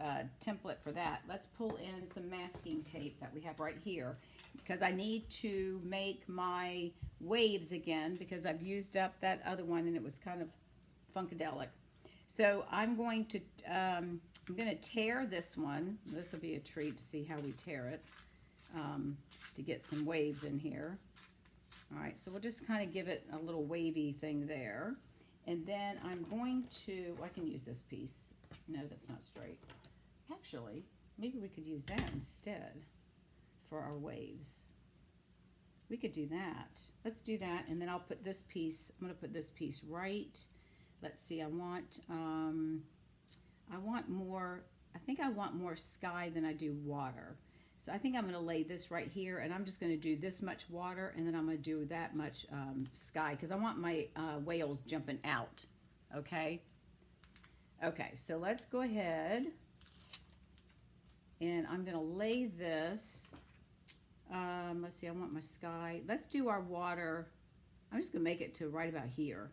template for that. Let's pull in some masking tape that we have right here, because I need to make my waves again, because I've used up that other one and it was kind of funkadelic. So I'm going to tear this one. This will be a treat to see how we tear it, to get some waves in here. All right, so we'll just kind of give it a little wavy thing there. And then I'm going to, I can use this piece. No, that's not straight. Actually, maybe we could use that instead for our waves. We could do that. Let's do that, and then I'll put this piece, I'm going to put this piece right. Let's see, I want more, I think I want more sky than I do water. So I think I'm going to lay this right here, and I'm just going to do this much water, and then I'm going to do that much sky, because I want my whales jumping out, okay? Okay, so let's go ahead, and I'm going to lay this, let's see, I want my sky. Let's do our water. I'm just going to make it to right about here.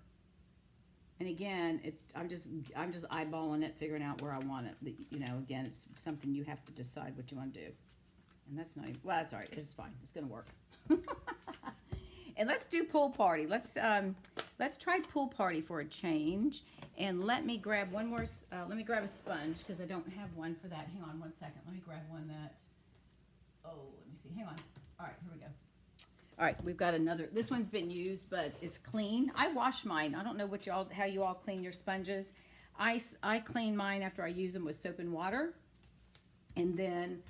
And again, I'm just eyeballing it, figuring out where I want it. You know, again, it's something you have to decide what you want to do. And that's not even, well, that's all right. It's fine. It's going to work. And let's do pool party. Let's try pool party for a change. And let me grab one more, let me grab a sponge because I don't have one for that. Hang on one second. Let me grab one that, oh, let me see. Hang on. All right, here we go. All right, we've got another. This one's been used, but it's clean. I wash mine. I don't know what how you all clean your sponges. I clean mine after I use them with soap and water, and then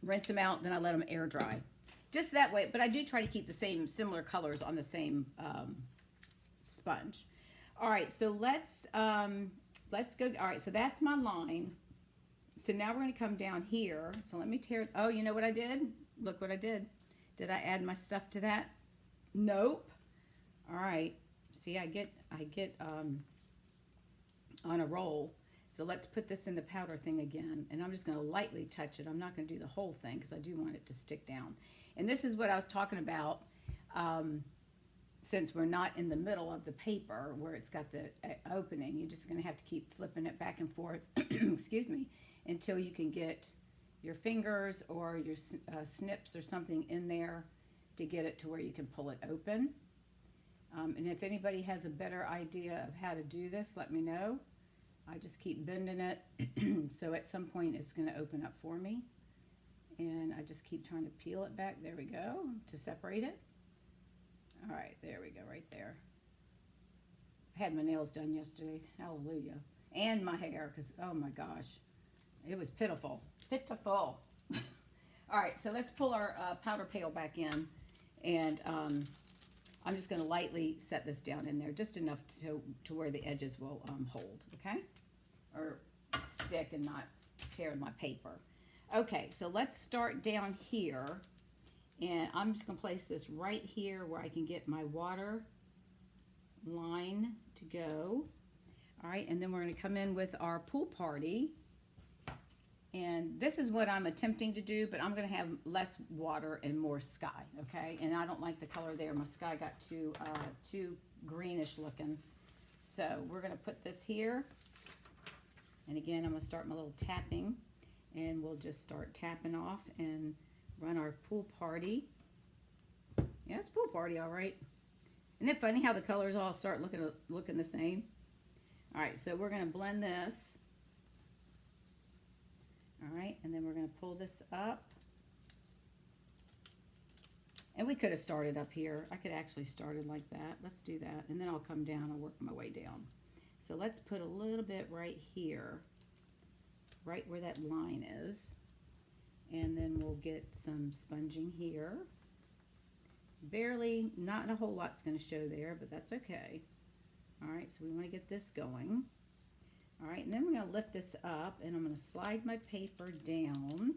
rinse them out. Then I let them air dry, just that way. But I do try to keep the same similar colors on the same sponge. All right, so let's go. All right, so that's my line. So now we're going to come down here. So let me tear. Oh, you know what I did? Look what I did. Did I add my stuff to that? Nope. All right. See, I get on a roll. So let's put this in the powder thing again. And I'm just going to lightly touch it. I'm not going to do the whole thing because I do want it to stick down. And this is what I was talking about. Since we're not in the middle of the paper where it's got the opening, you're just going to have to keep flipping it back and forth, excuse me, until you can get your fingers or your snips or something in there to get it to where you can pull it open. And if anybody has a better idea of how to do this, let me know. I just keep bending it so at some point it's going to open up for me. And I just keep trying to peel it back. There we go, to separate it. All right, there we go, right there. I had my nails done yesterday. Hallelujah. And my hair, because, oh my gosh, it was pitiful. Pitiful. All right, so let's pull our powder pail back in. And I'm just going to lightly set this down in there, just enough to where the edges will hold, okay? Or stick and not tear my paper. Okay, so let's start down here. And I'm just going to place this right here where I can get my water line to go. All right, and then we're going to come in with our pool party. And this is what I'm attempting to do, but I'm going to have less water and more sky, okay? And I don't like the color there. My sky got too greenish looking. So we're going to put this here. And again, I'm going to start my little tapping. And we'll just start tapping off and run our pool party. Yeah, it's pool party, all right. Isn't it funny how the colors all start looking the same? All right, so we're going to blend this. All right, and then we're going to pull this up. And we could have started up here. I could actually started like that. Let's do that. And then I'll come down and work my way down. So let's put a little bit right here, right where that line is. And then we'll get some sponging here. Barely, not a whole lot's going to show there, but that's okay. All right, so we want to get this going. All right, and then we're going to lift this up, and I'm going to slide my paper down.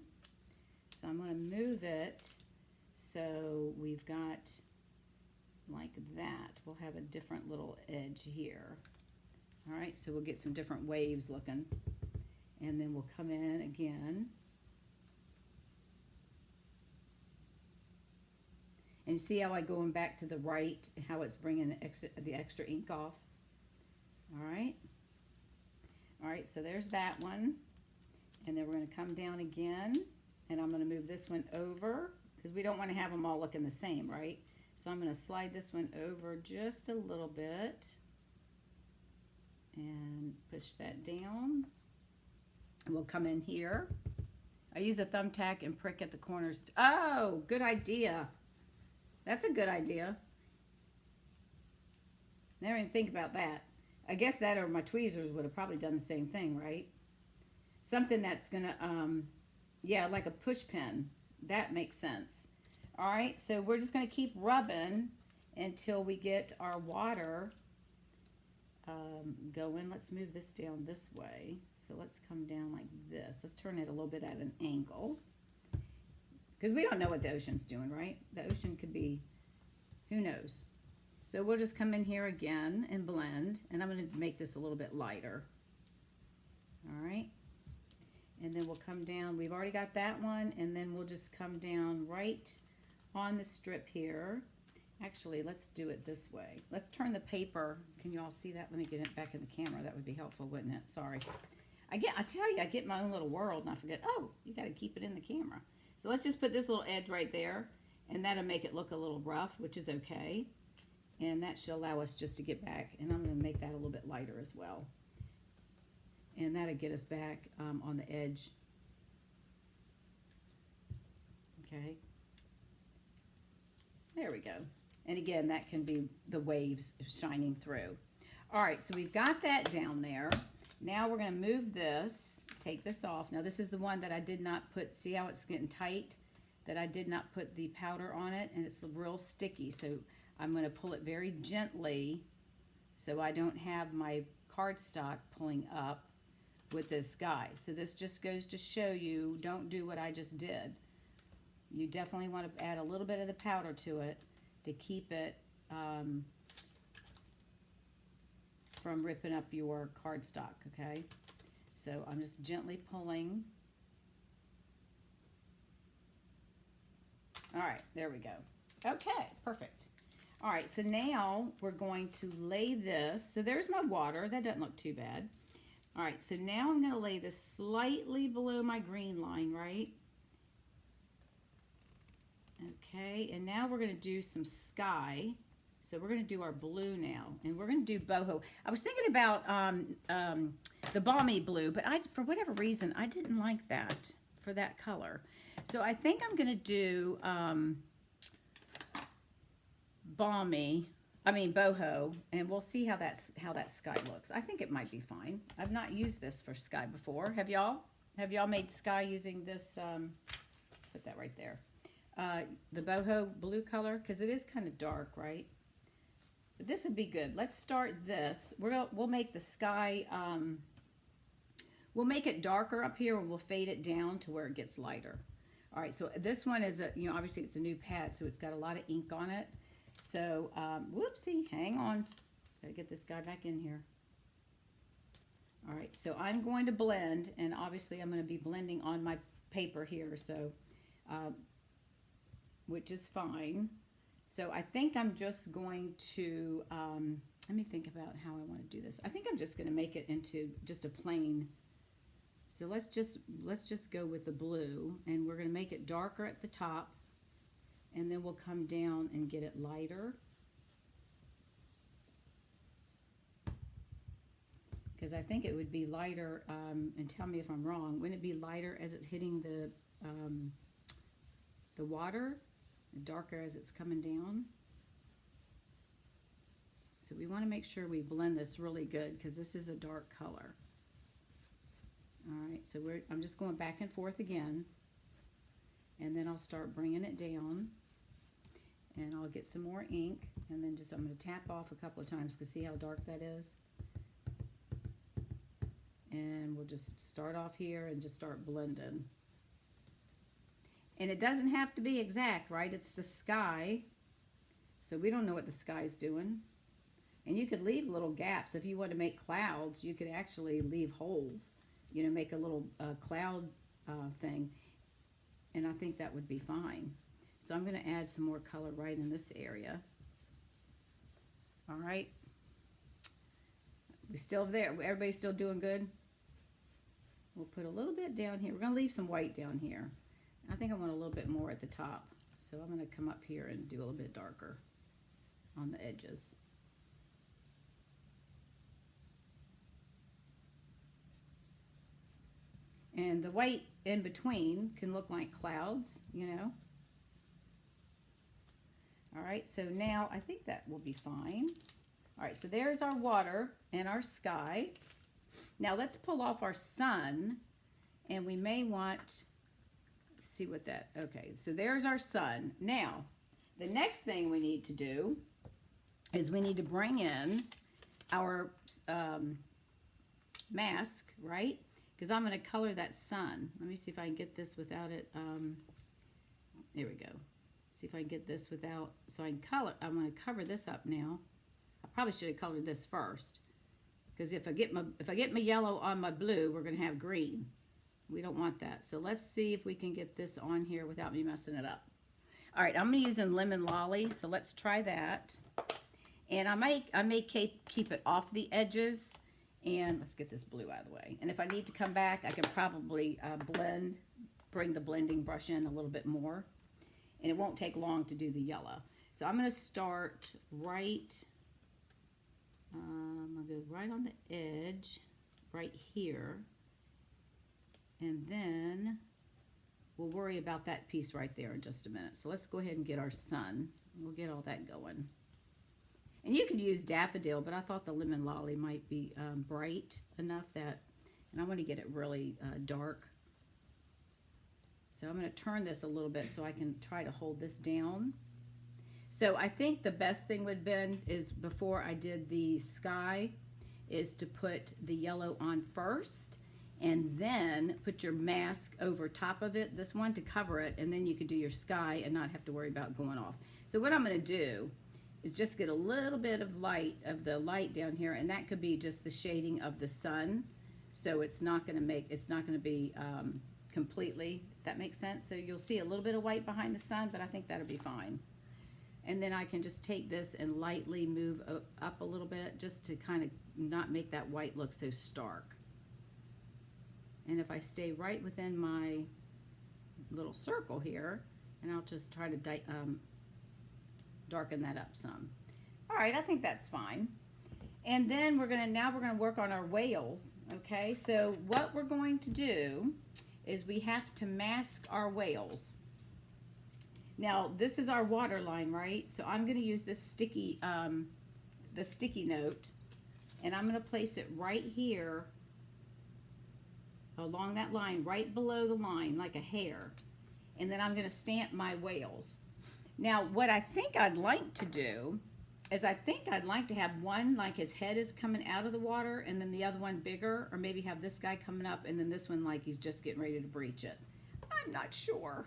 So I'm going to move it so we've got like that. We'll have a different little edge here. All right, so we'll get some different waves looking. And then we'll come in again. And you see how I going back to the right, how it's bringing the extra ink off. All right. All right, so there's that one. And then we're going to come down again. And I'm going to move this one over because we don't want to have them all looking the same, right? So I'm going to slide this one over just a little bit. And push that down. And we'll come in here. I use a thumbtack and prick at the corners. Oh, good idea. That's a good idea. Never even think about that. I guess that or my tweezers would have probably done the same thing, right? Something that's gonna, yeah, like a push pin. That makes sense. All right, so we're just going to keep rubbing until we get our water going. Let's move this down this way. So let's come down like this. Let's turn it a little bit at an angle. Because we don't know what the ocean's doing, right? The ocean could be, who knows? So we'll just come in here again and blend. And I'm going to make this a little bit lighter. All right. And then we'll come down. We've already got that one. And then we'll just come down right on the strip here. Actually, let's do it this way. Let's turn the paper. Can you all see that? Let me get it back in the camera. That would be helpful, wouldn't it? Sorry. I tell you, I get my own little world and I forget, oh, you got to keep it in the camera. So let's just put this little edge right there, and that'll make it look a little rough, which is okay. And that should allow us just to get back. And I'm going to make that a little bit lighter as well. And that'll get us back on the edge. Okay. There we go. And again, that can be the waves shining through. All right, so we've got that down there. Now we're going to move this, take this off. Now this is the one that I did not put, see how it's getting tight? That I did not put the powder on it, and it's real sticky. So I'm going to pull it very gently so I don't have my cardstock pulling up with this guy. So this just goes to show you, don't do what I just did. You definitely want to add a little bit of the powder to it to keep it from ripping up your cardstock, okay? So I'm just gently pulling. All right, there we go. Okay, perfect. All right, so now we're going to lay this. So there's my water. That doesn't look too bad. All right, so now I'm going to lay this slightly below my green line, right? Okay, and now we're going to do some sky. So we're going to do our blue now, and we're going to do boho. I was thinking about the balmy blue, but for whatever reason, I didn't like that for that color. So I think I'm going to do boho, and we'll see how that sky looks. I think it might be fine. I've not used this for sky before. Have y'all? Have y'all made sky using this? Put that right there. The boho blue color, because it is kind of dark, right? But this would be good. Let's start this. We'll make the sky. We'll make it darker up here, and we'll fade it down to where it gets lighter. All right. So this one is obviously it's a new pad, so it's got a lot of ink on it. So whoopsie, hang on. Gotta get this guy back in here. All right. So I'm going to blend, and obviously I'm going to be blending on my paper here. So. Which is fine. So I think I'm just going to, let me think about how I want to do this. I think I'm just going to make it into just a plain. So let's just go with the blue, and we're going to make it darker at the top, and then we'll come down and get it lighter. Because I think it would be lighter, and tell me if I'm wrong, wouldn't it be lighter as it's hitting the water? Darker as it's coming down. So we want to make sure we blend this really good, because this is a dark color. All right, so I'm just going back and forth again, and then I'll start bringing it down, and I'll get some more ink, and then I'm going to tap off a couple of times to see how dark that is. And we'll just start off here and just start blending. And it doesn't have to be exact, right? It's the sky. So we don't know what the sky's doing. And you could leave little gaps. If you want to make clouds, you could actually leave holes. Make a little cloud thing. And I think that would be fine. So I'm going to add some more color right in this area. All right. We're still there. Everybody's still doing good? We'll put a little bit down here. We're going to leave some white down here. I think I want a little bit more at the top. So I'm going to come up here and do a little bit darker on the edges. And the white in between can look like clouds, All right, so now I think that will be fine. All right, so there's our water and our sky. Now let's pull off our sun, and we may want, see what that, okay, so there's our sun. Now, the next thing we need to do is we need to bring in our mask, right? Because I'm going to color that sun. Let me see if I can get this without it. There we go. See if I can get this without, so I can color. I'm going to cover this up now. I probably should have colored this first, because if I get my yellow on my blue, we're going to have green. We don't want that. So let's see if we can get this on here without me messing it up. All right, I'm using Lemon Lolly, so let's try that. And I may keep it off the edges. And let's get this blue out of the way. And if I need to come back, I can probably bring the blending brush in a little bit more. And it won't take long to do the yellow. So I'm going to start right, I'm going to go right on the edge, right here. And then we'll worry about that piece right there in just a minute. So let's go ahead and get our sun. We'll get all that going. And you could use daffodil, but I thought the Lemon Lolly might be bright enough that, and I want to get it really dark. So I'm going to turn this a little bit so I can try to hold this down. So I think the best thing would have been is before I did the sky is to put the yellow on first and then put your mask over top of it, this one to cover it, and then you could do your sky and not have to worry about going off. So what I'm going to do is just get a little bit of the light down here, and that could be just the shading of the sun. So it's not going to be completely, if that makes sense. So you'll see a little bit of white behind the sun, but I think that'll be fine. And then I can just take this and lightly move up a little bit just to kind of not make that white look so stark. And if I stay right within my little circle here, and I'll just try to darken that up some. All right, I think that's fine. And then now we're gonna work on our whales, okay? So what we're going to do is we have to mask our whales. Now, this is our water line, right? So I'm gonna use this sticky note, and I'm gonna place it right here along that line, right below the line, like a hair. And then I'm gonna stamp my whales. Now, what I think I'd like to do is I'd like to have one like his head is coming out of the water, and then the other one bigger, or maybe have this guy coming up and then this one like he's just getting ready to breach it. I'm not sure.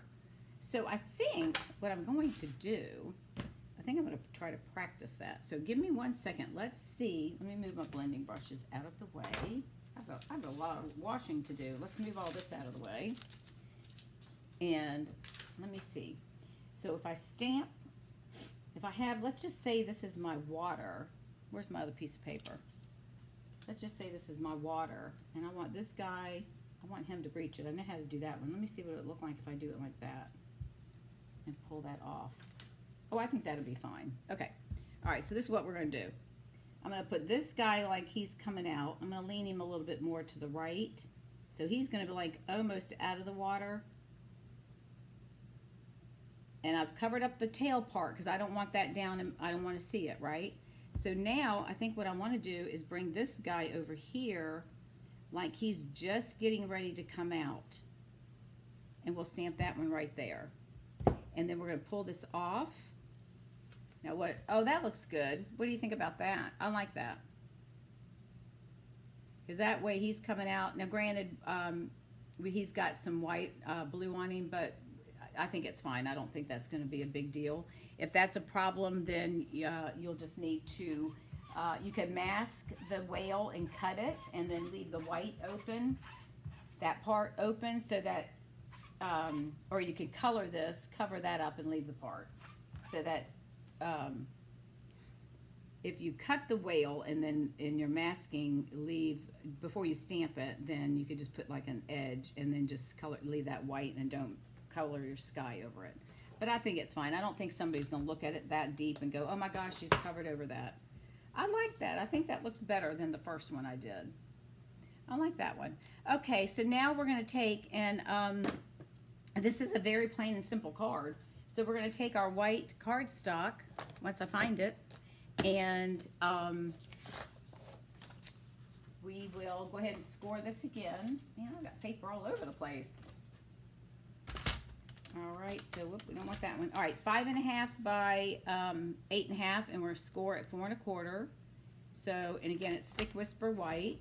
So I think what I'm going to do, I think I'm going to try to practice that. So give me 1 second. Let's see. Let me move my blending brushes out of the way. I've got a lot of washing to do. Let's move all this out of the way. And let me see. So if I stamp, let's just say this is my water. Where's my other piece of paper? Let's just say this is my water. And I want this guy, I want him to breach it. I know how to do that one. Let me see what it would look like if I do it like that. And pull that off. Oh, I think that'll be fine. Okay. All right, so this is what we're going to do. I'm going to put this guy like he's coming out. I'm going to lean him a little bit more to the right. So he's going to be like almost out of the water. And I've covered up the tail part because I don't want that down and I don't want to see it, right? So now I think what I want to do is bring this guy over here like he's just getting ready to come out. And we'll stamp that one right there. And then we're going to pull this off. Now what, oh, that looks good. What do you think about that? I like that. Because that way he's coming out. Now granted, he's got some white blue on him, but I think it's fine. I don't think that's going to be a big deal. If that's a problem, then you'll just need to, you can mask the whale and cut it and then leave the white open, that part open so that, or you can color this, cover that up and leave the part so that if you cut the whale and then in your masking before you stamp it, then you could just put like an edge and then just leave that white and don't color your sky over it. But I think it's fine. I don't think somebody's going to look at it that deep and go, oh my gosh, she's covered over that. I like that. I think that looks better than the first one I did. I like that one. Okay, so now we're going to take, and this is a very plain and simple card. So we're going to take our white cardstock, once I find it, and we will go ahead and score this again. Man, I've got paper all over the place. All right, so whoop, we don't want that one. All right, 5.5 by 8.5, and we're score at 4 1/4. So, and again, it's thick whisper white.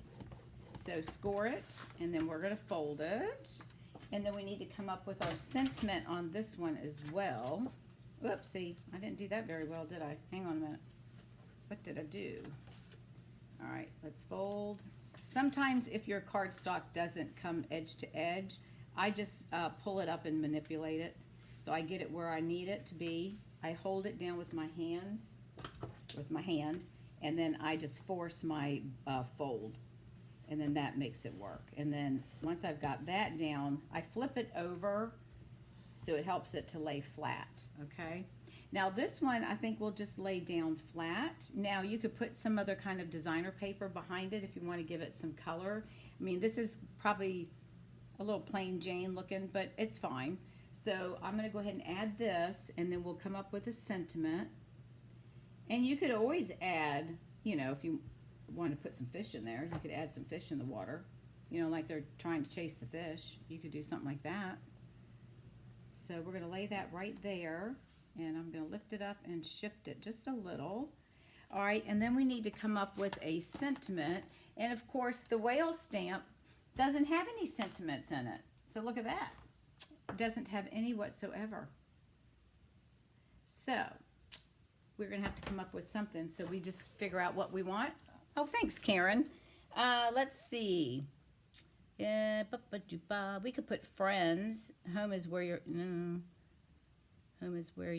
So score it, and then we're gonna fold it. And then we need to come up with our sentiment on this one as well. Whoopsie, I didn't do that very well, did I? Hang on a minute. What did I do? All right, let's fold. Sometimes if your cardstock doesn't come edge to edge, I just pull it up and manipulate it. So I get it where I need it to be. I hold it down with my hands, and then I just force my fold. And then that makes it work. And then once I've got that down, I flip it over so it helps it to lay flat, okay? Now this one, I think we'll just lay down flat. Now you could put some other kind of designer paper behind it if you want to give it some color. I mean, this is probably a little plain Jane looking, but it's fine. So I'm gonna go ahead and add this, and then we'll come up with a sentiment. And you could always add, you know, if you want to put some fish in there, you could add some fish in the water, you know, like they're trying to chase the fish. You could do something like that. So we're going to lay that right there, and I'm going to lift it up and shift it just a little. All right, and then we need to come up with a sentiment, and of course the whale stamp doesn't have any sentiments in it. So look at that. It doesn't have any whatsoever. So we're going to have to come up with something, so we just figure out what we want. Oh, thanks, Karen. Let's see. We could put friends. Home is where your home is where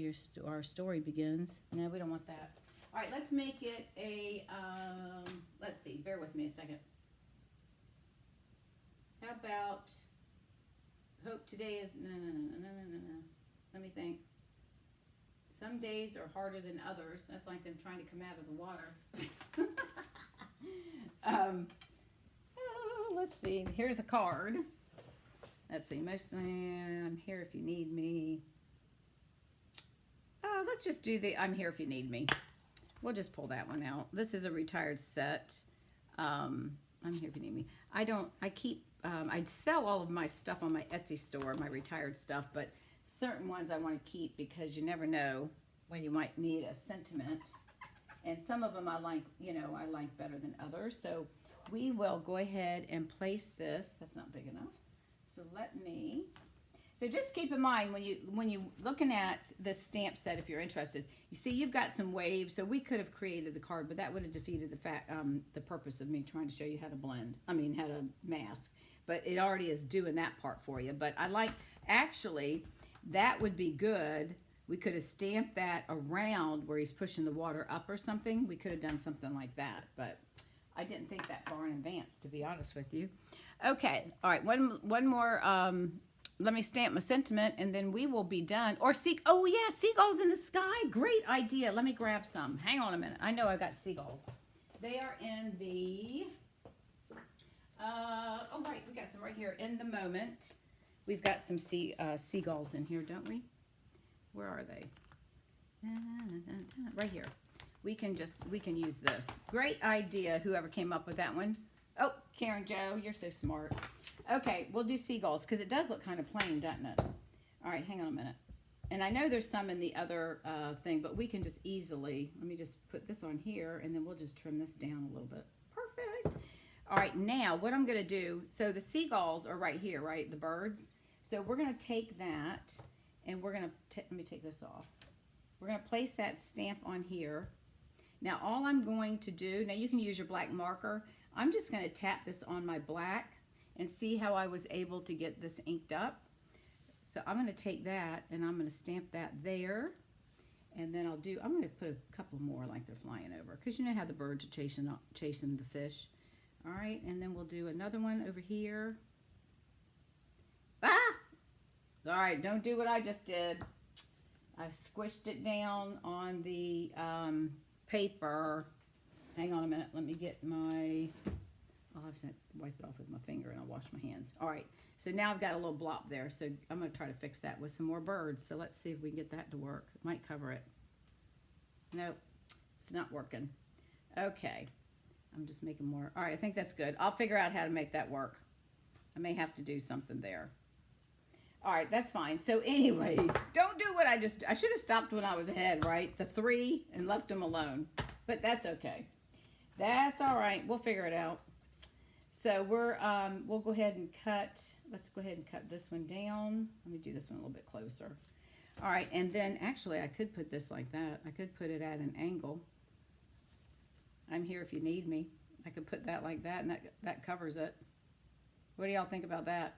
our story begins. No, we don't want that. All right, let's make it a. Let's see. Bear with me a second. How about hope today is no. Let me think. Some days are harder than others. That's like them trying to come out of the water. Let's see. Here's a card. Let's see. Mostly, I'm here if you need me. Let's just do the I'm here if you need me. We'll just pull that one out. This is a retired set. I'm here if you need me. I sell all of my stuff on my Etsy store, my retired stuff, but certain ones I want to keep because you never know when you might need a sentiment. And some of them I like, you know, I like better than others. So we will go ahead and place this. That's not big enough. So so just keep in mind when you looking at this stamp set, if you're interested, you see you've got some waves. So we could have created the card, but that would have defeated the purpose of me trying to show you how to mask. But it already is doing that part for you. But actually, that would be good. We could have stamped that around where he's pushing the water up or something. We could have done something like that, but I didn't think that far in advance, to be honest with you. Okay, all right, one more. Let me stamp my sentiment, and then we will be done. Oh yeah, seagulls in the sky. Great idea. Let me grab some. Hang on a minute. I know I got seagulls. They are in the. Oh right, we got some right here in the moment. We've got some seagulls in here, don't we? Where are they? Right here. We can use this. Great idea, whoever came up with that one. Oh, Karen Joe, you're so smart. Okay, we'll do seagulls because it does look kind of plain, doesn't it? All right, hang on a minute. And I know there's some in the other thing, but we can just easily, let me just put this on here, and then we'll just trim this down a little bit. Perfect. All right, now what I'm going to do, so the seagulls are right here, right? The birds. So we're going to take that, and we're going to, let me take this off. We're going to place that stamp on here. Now all I'm going to do, now you can use your black marker. I'm just going to tap this on my black and see how I was able to get this inked up. So I'm going to take that and I'm going to stamp that there. And then I'm going to put a couple more like they're flying over, because you know how the birds are chasing the fish. All right, and then we'll do another one over here. Ah! All right, don't do what I just did. I squished it down on the paper. Hang on a minute. Let me get my... I'll have to wipe it off with my finger and I'll wash my hands. All right. So now I've got a little blop there. So I'm going to try to fix that with some more birds. So let's see if we can get that to work. Might cover it. Nope. It's not working. Okay. I'm just making more. All right. I think that's good. I'll figure out how to make that work. I may have to do something there. All right, that's fine. So anyways, don't do what I should have stopped when I was ahead, right? The 3 and left them alone. But that's okay. That's all right. We'll figure it out. So we'll go ahead and cut. Let's go ahead and cut this one down. Let me do this one a little bit closer. All right, and then actually I could put this like that. I could put it at an angle. I'm here if you need me. I could put that like that, and that covers it. What do y'all think about that?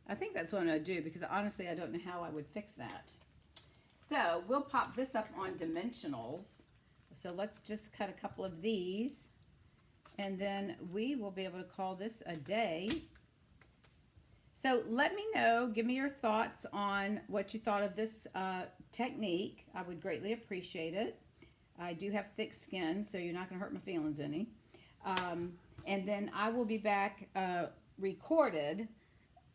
I think that's what I'm going to do, because honestly I don't know how I would fix that. So we'll pop this up on dimensionals. So let's just cut a couple of these, and then we will be able to call this a day. So let me know, give me your thoughts on what you thought of this technique. I would greatly appreciate it. I do have thick skin, so you're not going to hurt my feelings any. And then I will be back recorded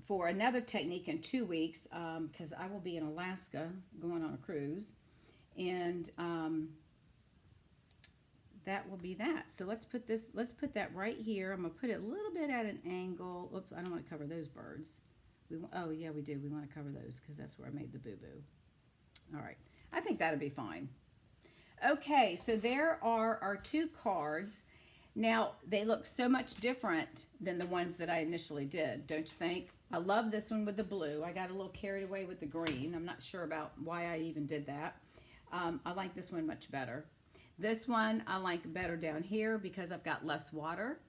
for another technique in 2 weeks, because I will be in Alaska going on a cruise. And that will be that. So let's put that right here. I'm going to put it a little bit at an angle. Oops, I don't want to cover those birds. Oh, yeah, we do. We want to cover those because that's where I made the boo-boo. All right. I think that'll be fine. Okay, so there are our 2 cards. Now, they look so much different than the ones that I initially did, don't you think? I love this one with the blue. I got a little carried away with the green. I'm not sure about why I even did that. I like this one much better. This one I like better down here because I've got less water.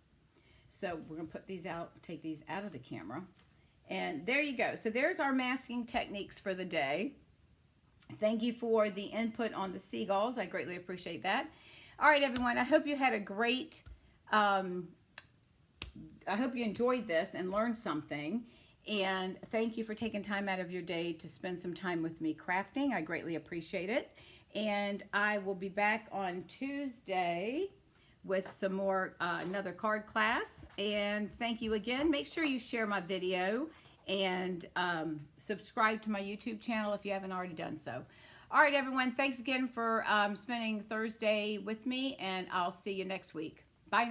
So we're going to put these out, take these out of the camera. And there you go. So there's our masking techniques for the day. Thank you for the input on the seagulls. I greatly appreciate that. All right, everyone. I hope you had a great, I hope you enjoyed this and learned something. And thank you for taking time out of your day to spend some time with me crafting. I greatly appreciate it. And I will be back on Tuesday with some more, another card class. And thank you again. Make sure you share my video and subscribe to my YouTube channel if you haven't already done so. All right, everyone. Thanks again for spending Thursday with me, and I'll see you next week.